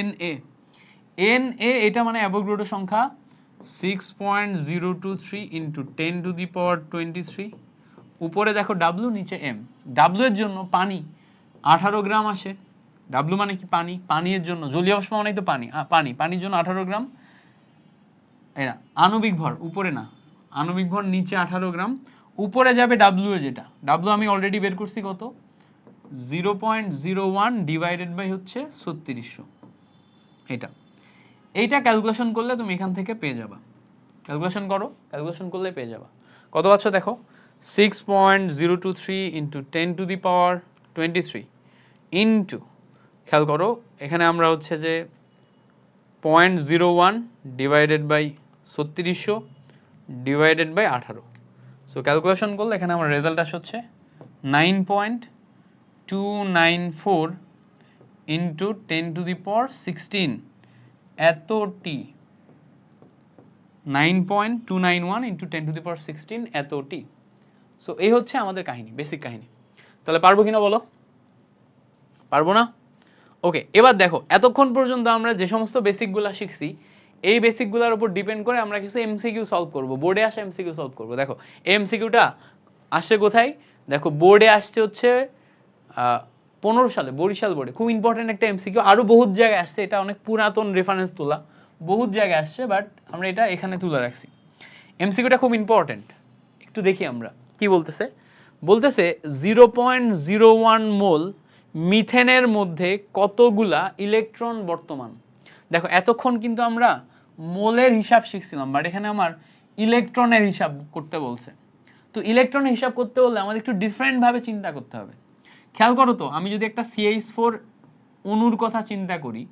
এটা মানে অ্যাভোগাড্রো সংখ্যা 6.023 × 10⁻23, উপরে দেখো W, নিচে M। W এর জন্য পানি 18 গ্রাম আসে। W মানে কি, পানি। পানির জন্য জলীয় বাষ্প মানেই তো পানি, পানির জন্য 18 গ্রাম। এরা আণবিক ভর, উপরে না, আণবিক ভর নিচে 18 গ্রাম, উপরে যাবে W এ যেটা, W আমি অলরেডি বের করছি কত, 0.01 ডিভাইডেড বাই হচ্ছে 3600। এইটা ক্যালকুলেশন করলে তুমি এখান থেকে পেয়ে যাবা। ক্যালকুলেশন করো, ক্যালকুলেশন করলে পেয়ে যাবা। কত পাচ্ছ দেখো, 6.023 × 10⁻23 ইন্টু, খেয়াল করো এখানে আমরা হচ্ছে যে 0.01 divided by 3600 divided by 18। So calculation করলে এখানে আমার রেজাল্ট আসে হচ্ছে 9.294 ইন্টু 10⁻16 এতটি, 9.291 ইন্টু 10⁻16 এতটি। সো এই হচ্ছে আমাদের কাহিনী, বেসিক কাহিনী। তাহলে পারবো কিনা বলো, পারবো না। ওকে, এবার দেখো এতক্ষণ পর্যন্ত আমরা যে সমস্ত বেসিকগুলো শিখছি এই বেসিকগুলোর উপর ডিপেন্ড করে আমরা কিছু এমসিকিউ সলভ করব, বোর্ডে আসা এমসিকিউ সলভ করব। দেখো এমসিকিউটা আসছে কোথায়, দেখো বোর্ডে আসছে হচ্ছে 15 সালে বরিশাল বোর্ডে, খুব ইম্পর্টেন্ট একটা এমসিকিউ। আরো বহুত জায়গায় আসছে, এটা অনেক পুরাতন রেফারেন্স তোলা, বহুত জায়গায় আসছে, বাট আমরা এটা এখানে তুলে রাখছি। এমসিকিউটা খুব ইম্পর্টেন্ট, একটু দেখি আমরা কি বলতেছে। বলতেছে 0.01 মোল মিথেনের মধ্যে কতগুলা ইলেকট্রন বর্তমান। দেখো এতক্ষণ কিন্তু আমরা মোলের হিসাব শিখছিলাম, বাট এখানে আমার ইলেকট্রনের হিসাব করতে বলছে। তো ইলেকট্রনের হিসাব করতে বললে আমাদের একটু ডিফারেন্ট ভাবে চিন্তা করতে হবে। খেয়াল করো তো, আমি যদি একটা CH4 অণুর কথা চিন্তা করি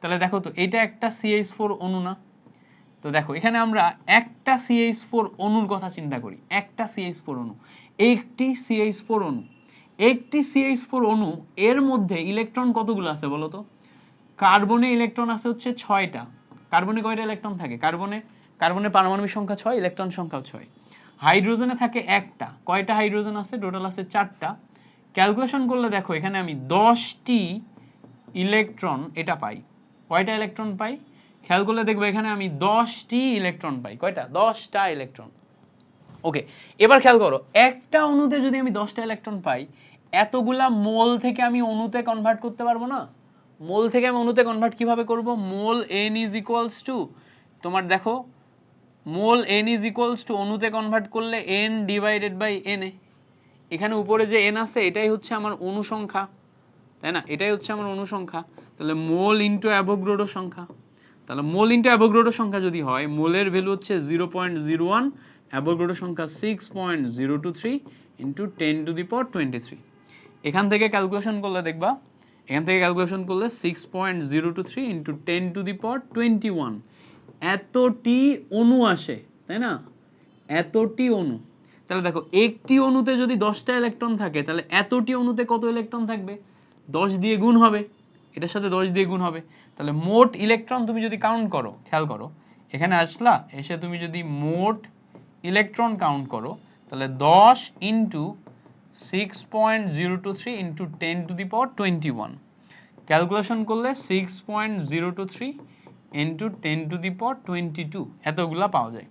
তাহলে দেখো তো এটা একটা CH4 অণু না। তো দেখো এখানে আমরা একটা CH4 অণুর কথা চিন্তা করি, একটা CH4 অণু, একটি CH4 অণু, একটি CH4 অণু, এর মধ্যে ইলেকট্রন কতগুলো আছে বলো তো। কার্বনে ইলেকট্রন আছে হচ্ছে 6টা। কার্বনে কয়টা ইলেকট্রন থাকে, কার্বনের পারমাণবিক সংখ্যা 6, ইলেকট্রন সংখ্যাও 6। হাইড্রোজেনে থাকে একটা, কয়টা হাইড্রোজেন আছে, টোটাল আছে 4টা। ক্যালকুলেশন করলে দেখো এখানে আমি 10টি ইলেকট্রন এটা পাই। কয়টা ইলেকট্রন পাই খেয়াল করলে দেখবো এখানে আমি 10টি ইলেকট্রন পাই। কয়টা? 10টা ইলেকট্রন। ওকে, এবার খেয়াল করো একটা অণুতে যদি আমি 10টা ইলেকট্রন পাই, এতগুলা মোল থেকে আমি অণুতে কনভার্ট করতে পারবো না? মোল থেকে আমি অণুতে কনভার্ট কিভাবে করব? মোল n ইজ ইকুয়ালস টু, তোমার দেখো মোল n ইজ ইকুয়ালস টু অণুতে কনভার্ট করলে n ডিভাইডেড বাই na। এখানে উপরে যে n আছে এটাই হচ্ছে আমার অণু সংখ্যা, তাই না? এটাই হচ্ছে আমার অণু সংখ্যা। তাহলে মোল ইনটু অ্যাভোগাড্রো সংখ্যা, তাহলে মোল ইনটু অ্যাভোগাড্রো সংখ্যা যদি হয়, মোলের ভ্যালু হচ্ছে 0.01, অ্যাভোগাড্রো সংখ্যা 6.023 ইনটু 10 টু দি পাওয়ার 23। এখান থেকে ক্যালকুলেশন করলে দেখবা, এখান থেকে ক্যালকুলেশন করলে 6.023 ইনটু 10 টু দি পাওয়ার 21 এতটি অণু আসে, তাই না? এতটি অণু। তাহলে দেখো একটি অণুতে যদি 10টা ইলেকট্রন থাকে, তাহলে এতটি অণুতে কত ইলেকট্রন থাকবে? 10 দিয়ে গুণ হবে, এটার সাথে 10 দিয়ে গুণ হবে। তাহলে মোট ইলেকট্রন তুমি যদি কাউন্ট করো, খেয়াল করো এখানে আসলা, এসে তুমি যদি মোট ইলেকট্রন কাউন্ট করো, তাহলে 10 into 6.023 into 10 to the power 21, calculation করলে 6.023 ইন্টু 10 টু দি পাওয়ার 22 এতগুলা পাওয়া যায়।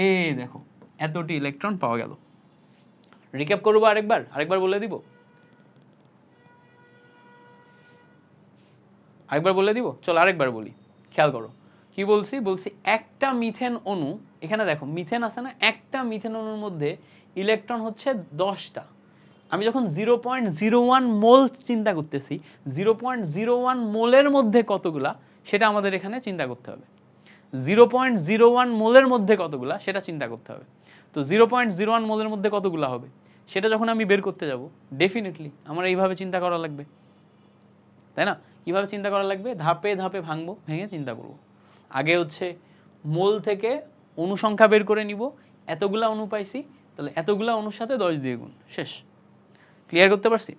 এই দেখো এতটি ইলেকট্রন পাওয়া গেল। রিক্যাপ করবো আরেকবার বলে দিব, চলো আরেকবার বলি। খেয়াল করো কি বলছি, একটা মিথেন অণু, এখানে দেখো মিথেন আছে না, একটা মিথেন অণুর মধ্যে ইলেকট্রন হচ্ছে 10টা। আমি যখন 0.01 মোল চিন্তা করতেছি, 0.01 মোলের মধ্যে কতগুলা সেটা আমাদের এখানে চিন্তা করতে হবে। 0.01 মোলের মধ্যে কতগুলা সেটা চিন্তা করতে হবে। তো 0.01 মোলের মধ্যে কতগুলা হবে সেটা যখন আমি বের করতে যাব, ডেফিনেটলি আমার এইভাবে চিন্তা করা লাগবে, তাই না? কিভাবে চিন্তা করা লাগবে? ধাপে ধাপে ভাঙবো, ভেঙে চিন্তা করব। আগে হচ্ছে মোল থেকে অণু সংখ্যা বের করে নিব, এতগুলা অণু পাইছি, তাহলে এতগুলা অণুর সাথে 10 দিয়ে গুণ, শেষ। ক্লিয়ার করতে পারছি?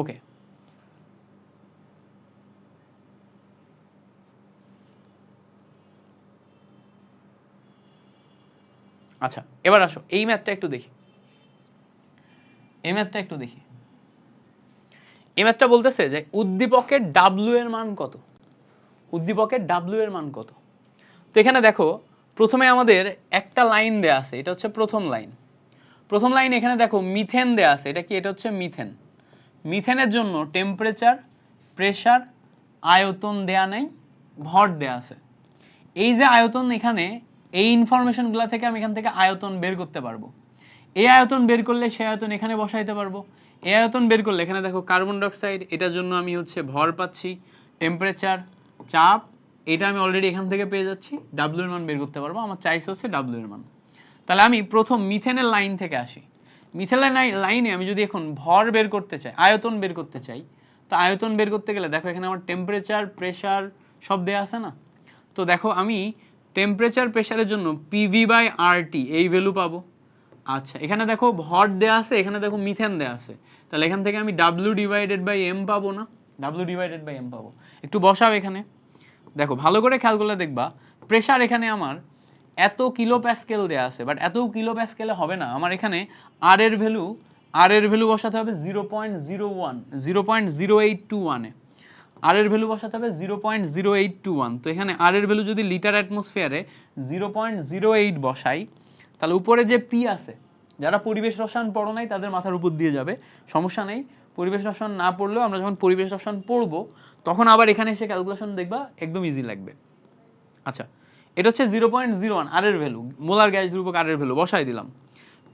ওকে, আচ্ছা এবার আসো এই ম্যাথটা একটু দেখি। এই ম্যাথটা বলতেছে যে উদ্দীপকের W এর মান কত? উদ্দীপকের W এর মান কত? তো এখানে দেখো প্রথমে আমাদের একটা লাইন দেয়া আছে, এটা হচ্ছে প্রথম লাইন। এখানে দেখো মিথেন দেয়া আছে, এটা কি? এটা হচ্ছে মিথেন। মিথেনের জন্য টেম্পারেচার, প্রেসার, আয়তন দেয়া নাই, ভর দেয়া আছে। এই যে আয়তন, এখানে এই ইনফরমেশনগুলো থেকে আমি এখান থেকে আয়তন বের করতে পারবো। এই আয়তন বের করলে সেই আয়তন এখানে বসাইতে পারবো। এই আয়তন বের করলে এখানে দেখো কার্বন ডাইঅক্সাইড, এটার জন্য আমি হচ্ছে ভর পাচ্ছি, টেম্পারেচার, চাপ, এটা আমি অলরেডি এখান থেকে পেয়ে যাচ্ছি, ডাব্লিউ এর মান বের করতে পারবো। আমার চাইছে হচ্ছে ডাব্লিউ এর মান। তাহলে আমি প্রথম মিথেনের লাইন থেকে আসি। মিথেনের লাইনে আমি যদি এখন ভর বের করতে চাই, আয়তন বের করতে চাই, তো আয়তন বের করতে গেলে দেখো এখানে আমার টেম্পারেচার, প্রেসার সব দেয়া আছে না? তো দেখো আমি টেম্পারেচার, প্রেসারের জন্য পিভি বাই আরটি এই ভ্যালু পাবো। আচ্ছা এখানে দেখো ভর দেয়া আছে, এখানে দেখো মিথেন দেয়া আছে, তাহলে এখান থেকে আমি ডাব্লিউ ডিভাইডেড বাই এম পাবো না? ডাব্লিউ ডিভাইডেড বাই এম পাবো। একটু বসাও এখানে, দেখো ভালো করে খেয়াল করলে দেখবা প্রেসার এখানে আমার এত কিলো প্যাসকেল দেয়া আছে, বাট এত কিলো প্যাসকেলে হবে না। আমার এখানে আর এর ভ্যালু বসাতে হবে 0.0821 এ। আর এর ভ্যালু বসাতে হবে 0.0821। তো এখানে আর এর ভ্যালু যদি লিটার অ্যাটমসফিয়ারে 0.08 বসাই, তাহলে উপরে যে পি আছে, যারা পরিবেশ রসায়ন পড়ো নাই তাদের মাথার উপর দিয়ে যাবে, সমস্যা নেই। পরিবেশ রসায়ন না পড়লেও আমরা যখন পরিবেশ রসায়ন পড়বো তখন আবার এখানে এসে ক্যালকুলেশন দেখবা একদম ইজি লাগবে। আচ্ছা এটা হচ্ছে 0.01 আর এর ভ্যালু, মোলার গ্যাস রূপক আর এর ভ্যালু বসাই দিলাম।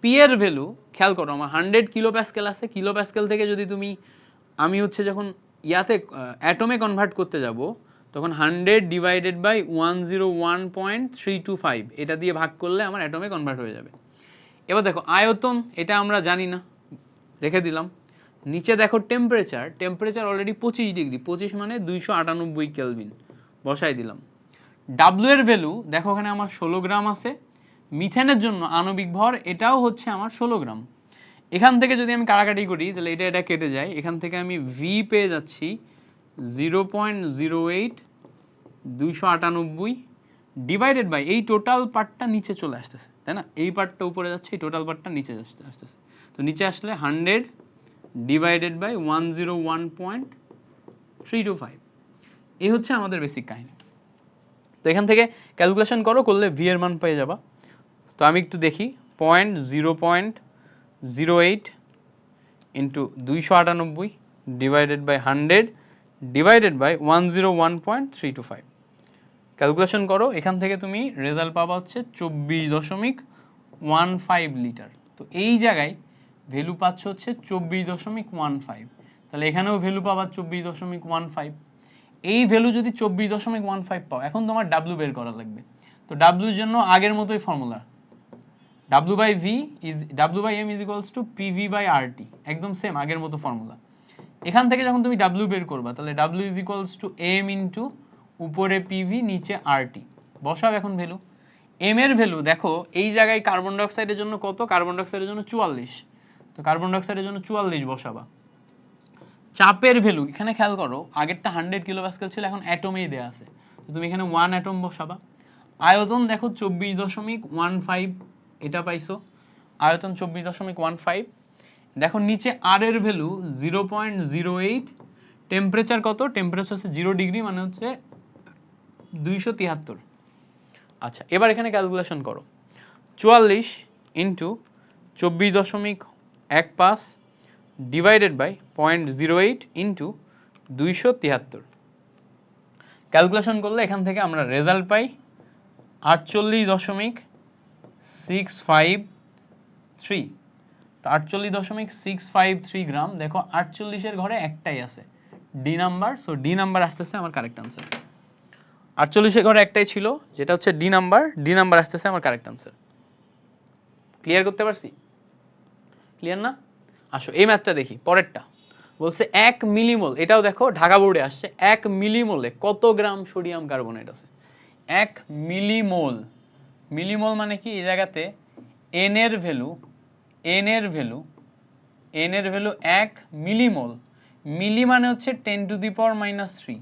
পি এর ভ্যালু খেয়াল করো, আমার 100 কিলো প্যাসকেল আছে, কিলো প্যাসকেল থেকে যদি তুমি, আমি হচ্ছে যখন ইয়াতে অ্যাটমে কনভার্ট করতে যাব, তখন 100 ডিভাইডেড বাই 101.325 এটা দিয়ে ভাগ করলে আমার অ্যাটমে কনভার্ট হয়ে যাবে। এবার দেখো আয়তন, এটা আমরা জানি না, রেখে দিলাম। নিচে দেখো টেম্পারেচার অলরেডি 25 ডিগ্রি, 25 মানে 298 কেলভিন, বসাই দিলাম। ডাব্লিউ এর ভ্যালু দেখো ওখানে আমার 16 গ্রাম আছে। মিথেনের জন্য আণবিক ভর এটাও হচ্ছে আমার 16 গ্রাম। এখান থেকে যদি আমি কাটাকাটি করি তাহলে এটা কেটে যায়, এখান থেকে আমি ভি পেয়ে যাচ্ছি 0.08 298 ডিভাইডেড বাই এই টোটাল পার্টটা নিচে চলে আসতেছে, তাই না? এই পার্টটা উপরে যাচ্ছে, এই টোটাল পার্টটা নিচে আসতেছে। তো নিচে আসলে 100 ডিভাইডেড বাই 101.325, এই হচ্ছে আমাদের বেসিক কাহিনী। তো এখান থেকে ক্যালকুলেশন করলে ভি এর মান পেয়ে যাবা। তো আমি একটু দেখি, 0.08 into 298 divided by 100 divided by 101.325, calculation করো, এখান থেকে তুমি রেজাল্ট পাবা হচ্ছে 24.15 লিটার। তো এই জায়গায় ভ্যালু পাচ্ছ হচ্ছে 24.15, তাহলে এখানেও ভ্যালু পাবা 24.15। এই ভ্যালু যদি 24.15 পাও, এখন তোমার ডাব্লু বের করা লাগবে। তো ডাব্লুর জন্য আগের মতোই formula, W by M is equals to PV by RT, একদম সেম আগের মতো ফর্মুলা। এখান থেকে যখন তুমি ডাব্লিউ বের করবা, তাহলে W is equals to M into উপরে পিভি নিচে আরটি, বসাও এখন ভ্যালু। এম এর ভ্যালু দেখো, এই জায়গায় কার্বন ডাইঅক্সাইডের জন্য কত, কার্বন ডাইঅক্সাইডের জন্য 44, তো কার্বন ডাইঅক্সাইডের জন্য 44 বসাবা। চাপের ভ্যালু এখানে খেয়াল করো, আগেরটা 100 কিলোপ্যাসকেল ছিল, এখন অ্যাটমেই দেয়া আছে, তো তুমি এখানে 1 অ্যাটম বসাবা। আয়তন দেখো 24.15, এটা পাইছো, আয়তন 24.15। দেখো নিচে আর এর ভ্যালু 0.08, টেম্পারেচার কত, টেম্পারেচার হচ্ছে 0 ডিগ্রি, মানে হচ্ছে 273। আচ্ছা, এবার এখানে ক্যালকুলেশন করো, 44 into 24.15 divided by 0.08 into 273, calculation করলে এখান থেকে আমরা রেজাল্ট পাই 48.653। 48.653 গ্রাম। দেখো 48 এর ঘরে একটাই আছে, D number, so D number আসতেছে আমার কারেক্ট আনসার। 48 এর ঘরে একটাই ছিল, যেটা হচ্ছে ডি নাম্বার, ডি নাম্বার আসতেছে আমার কারেক্ট আনসার। ক্লিয়ার করতে পারছি? ক্লিয়ার না? আসো এই ম্যাথটা দেখি, পরেরটা বলছে 1 মিলিমোল, এটাও দেখো ঢাকা বোর্ডে আসছে, 1 মিলিমোলে কত গ্রাম সোডিয়াম কার্বনেট আছে। 1 মিলিমোল, মিলিমোল মানে কি, এই জায়গাতে এন এর ভ্যালু 1 মিলিমোল, মিলি মানে হচ্ছে 10⁻³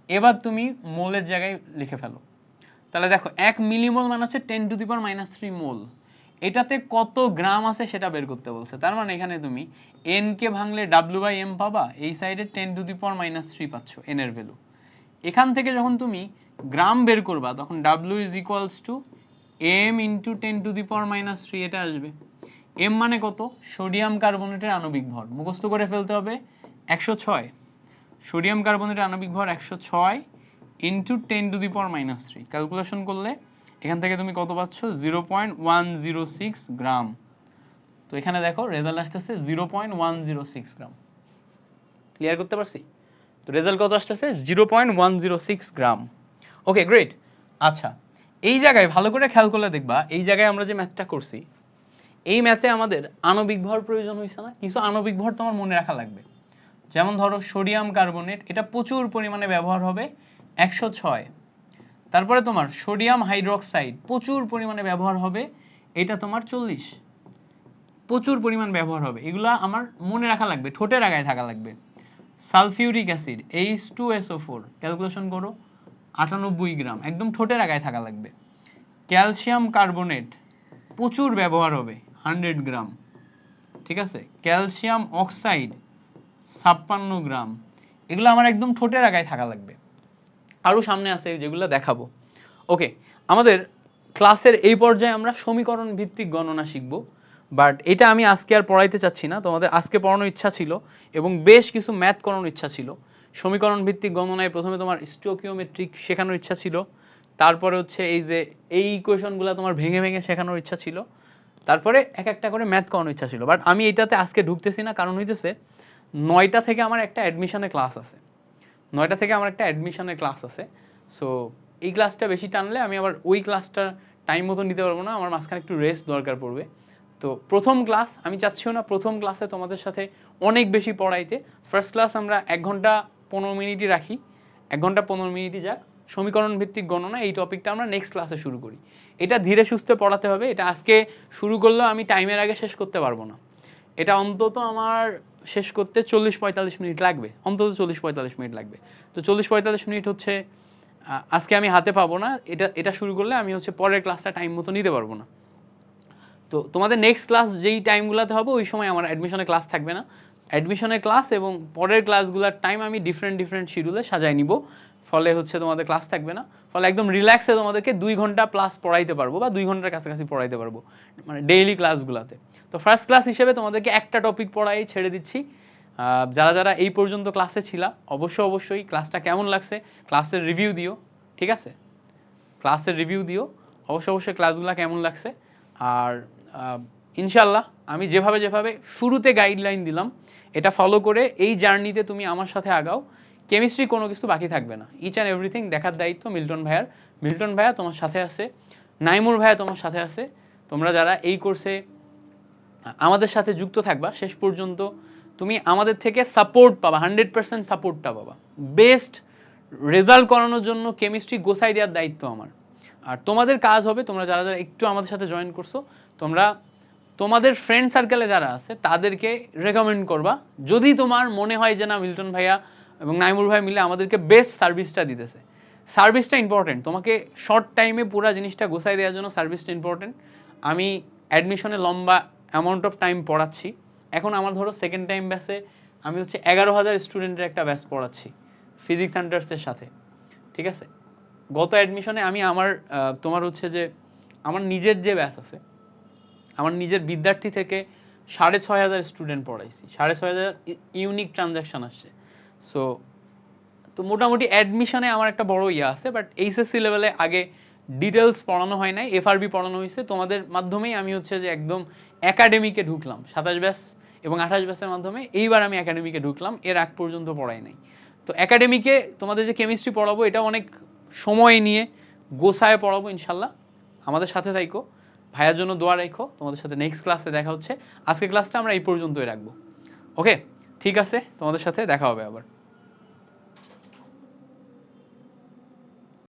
এবার তুমি মোলের জায়গায় লিখে ফেলো। তাহলে দেখো 1 মিলিমোল মানে হচ্ছে 10⁻³ মোল, এটাতে কত গ্রাম আছে সেটা বের করতে বলছে। তার মানে এখানে তুমি এন কে ভাঙলে W/M পাবা, এই সাইডে 10⁻³ পাচ্ছ এন এর ভ্যালু। এখান থেকে যখন তুমি গ্রাম বের করবা, তখন W is equals to M into 10⁻³ এটা আসবে। এম মানে কত, সোডিয়াম কার্বনেটের আণবিক ভর, মুখস্থ করে ফেলতে হবে 106, সোডিয়াম কার্বনেটের আণবিক ভর 106 ইন্টু 10⁻³ ক্যালকুলেশন করলে এখান থেকে তুমি কত পাচ্ছ, 0.106 গ্রাম। তো এখানে দেখো রেজাল্ট আসতেছে 0.106 গ্রাম। ক্লিয়ার করতে পারছি? তো রেজাল্ট কত আসতেছে, 0.106 গ্রাম। ওকে, গ্রেট। আচ্ছা, এই জায়গায় ভালো করে খেয়াল করলে দেখবা, এই জায়গায় আমরা যে ম্যাথটা করছি, এই ম্যাথে আমাদের আণবিক ভর প্রয়োজন হয়েছে না? কিছু আণবিক ভর তোমার মনে রাখা লাগবে। যেমন ধরো সোডিয়াম কার্বনেট, এটা প্রচুর পরিমাণে ব্যবহার হবে 106। তারপরে তোমার সোডিয়াম হাইড্রোক্সাইড প্রচুর পরিমাণে ব্যবহার হবে, এটা তোমার 40, প্রচুর পরিমাণ ব্যবহার হবে, এগুলা আমার মনে রাখা লাগবে, ঠোঁটের আগায় থাকা লাগবে। সালফিউরিক অ্যাসিড H2SO4 ক্যালকুলেশন করো 98 গ্রাম, একদম ঠোঁটের আগায় থাকা লাগবে। ক্যালসিয়াম কার্বনেট প্রচুর ব্যবহার হবে 100 গ্রাম, ঠিক আছে। ক্যালসিয়াম অক্সাইড 56 গ্রাম, এগুলো আমার একদম ঠোঁটের আগায় থাকা লাগবে। আরও সামনে আছে যেগুলো দেখাবো। ওকে, আমাদের ক্লাসের এই পর্যায়ে আমরা সমীকরণ ভিত্তিক গণনা শিখব, বাট এটা আমি আজকে আর পড়াইতে চাচ্ছি না, তোমাদের আজকে পড়ানোর ইচ্ছা ছিল এবং বেশ কিছু ম্যাথ করানোর ইচ্ছা ছিল। সমীকরণ ভিত্তিক গণনায় প্রথমে তোমার স্টোকিওমেট্রিক শেখানোর ইচ্ছা ছিল, তারপরে হচ্ছে এই যে এই ইকুয়েশনগুলো তোমার ভেঙে ভেঙে শেখানোর ইচ্ছা ছিল, তারপরে এক একটা করে ম্যাথ করানোর ইচ্ছা ছিল। বাট আমি এটাতে আজকে ঢুকতেছি না, কারণ হইতেছে 9টা থেকে আমার একটা অ্যাডমিশনের ক্লাস আছে, 9টা থেকে আমার একটা অ্যাডমিশনের ক্লাস আছে। সো এই ক্লাসটা বেশি টানলে আমি আবার ওই ক্লাসটা টাইম মতো নিতে পারবো না, আমার মাঝখানে একটু রেস্ট দরকার পড়বে। তো প্রথম ক্লাস আমি চাচ্ছিও না প্রথম ক্লাসে তোমাদের সাথে অনেক বেশি পড়াইতে। ফার্স্ট ক্লাস আমরা 1 ঘন্টা 15 মিনিটই রাখি, 1 ঘন্টা 15 মিনিটই যাক। সমীকরণ ভিত্তিক গণনা এই টপিকটা আমরা নেক্সট ক্লাসে শুরু করি। এটা ধীরে সুস্থে পড়াতে হবে, এটা আজকে শুরু করলেও আমি টাইমের আগে শেষ করতে পারবো না। এটা অন্তত আমার শেষ করতে 40-45 মিনিট লাগবে, অন্তত 40-45 মিনিট লাগবে। তো 40-45 মিনিট হচ্ছে আজকে আমি হাতে পাবো না, এটা শুরু করলে আমি হচ্ছে পরের ক্লাসটা টাইম মতো নিতে পারবো না। তো তোমাদের নেক্সট ক্লাস যেই টাইমগুলোতে হবে ওই সময় আমার অ্যাডমিশনের ক্লাস থাকবে না, অ্যাডমিশনের ক্লাস এবং পরের ক্লাসগুলোর টাইম আমি ডিফারেন্ট শিডিউলে সাজায় নিব, ফলে হচ্ছে তোমাদের ক্লাস থাকবে না, ফলে একদম রিল্যাক্সে তোমাদেরকে 2 ঘন্টা প্লাস পড়াইতে পারবো বা 2 ঘন্টার কাছাকাছি পড়াইতে পারবো মানে ডেইলি ক্লাসগুলোতে। তো ফার্স্ট ক্লাস হিসেবে তোমাদেরকে একটা টপিক পড়াই ছেড়ে দিচ্ছি। যারা যারা এই পর্যন্ত ক্লাসে ছিলা অবশ্যই ক্লাসটা কেমন লাগছে ক্লাসের রিভিউ দিও, ঠিক আছে? ক্লাসের রিভিউ দিও অবশ্যই ক্লাসগুলো কেমন লাগছে। আর ইনশাল্লাহ আমি যেভাবে শুরুতে গাইডলাইন দিলাম এটা ফলো করে এই জার্নিতে তুমি আমার সাথে আগাও, কেমিস্ট্রি কোনো কিছু বাকি থাকবে না, ইচ অ্যান্ড এভরিথিং দেখার দায়িত্ব মিল্টন ভাইয়ার। মিল্টন ভাইয়া তোমার সাথে আছে, নাইমুর ভাইয়া তোমার সাথে আছে। তোমরা যারা এই কোর্সে আমাদের সাথে যুক্ত থাকবা শেষ পর্যন্ত তুমি আমাদের থেকে সাপোর্ট পাবা, 100% সাপোর্টটা পাবা। বেস্ট রেজাল্ট করানোর জন্য কেমিস্ট্রি গোছাই দেওয়ার দায়িত্ব আমার। আর তোমাদের কাজ হবে তোমরা যারা যারা একটু আমাদের সাথে জয়েন করছো তোমরা তোমাদের ফ্রেন্ড সার্কেলে যারা আছে তাদেরকে রেকমেন্ড করবা, যদি তোমার মনে হয় যে না মিল্টন ভাইয়া এবং নাইমুর ভাই মিলে আমাদেরকে বেস্ট সার্ভিসটা দিতেছে। সার্ভিসটা ইম্পর্টেন্ট, তোমাকে শর্ট টাইমে পুরো জিনিসটা গোছাই দেওয়ার জন্য সার্ভিসটা ইম্পর্টেন্ট। আমি অ্যাডমিশনে লম্বা অ্যামাউন্ট অফ টাইম পড়াচ্ছি, এখন আমার ধরো সেকেন্ড টাইম ব্যাচে আমি হচ্ছে 11,000 স্টুডেন্টের একটা ব্যাচ পড়াচ্ছি ফিজিক্স সেন্টার্সের সাথে, ঠিক আছে? গত অ্যাডমিশনে আমি আমার তোমার হচ্ছে যে আমার নিজের যে ব্যাচ আছে আমার নিজের বিদ্যার্থী থেকে 6,500 স্টুডেন্ট পড়াইছি, 6,500 ইউনিক ট্রানজ্যাকশন আসছে। সো তো মোটামুটি অ্যাডমিশনে আমার একটা বড় ইয়ে আছে, বাট এইচএসসি লেভেলে আগে ডিটেলস পড়ানো হয় নাই, এফআরবি পড়ানো হয়েছে তোমাদের মাধ্যমেই। আমি হচ্ছে যে একদম একাডেমিকে ঢুকলাম 27 ব্যাচ এবং 28 ব্যাচের মাধ্যমে, এইবার আমি একাডেমিকে ঢুকলাম, এর আগ পর্যন্ত পড়াই নাই। তো একাডেমিকে তোমাদের যে কেমিস্ট্রি পড়াবো এটা অনেক সময় নিয়ে গোছায় পড়াবো ইনশাল্লাহ, আমাদের সাথে থাইকো, ভাইয়ার জন্য দোয়া রাখো। তোমাদের সাথে নেক্সট ক্লাসে দেখা হচ্ছে, আজকে ক্লাসটা আমরা এই পর্যন্তই রাখবো। ওকে, ঠিক আছে, তোমাদের সাথে দেখা হবে আবার।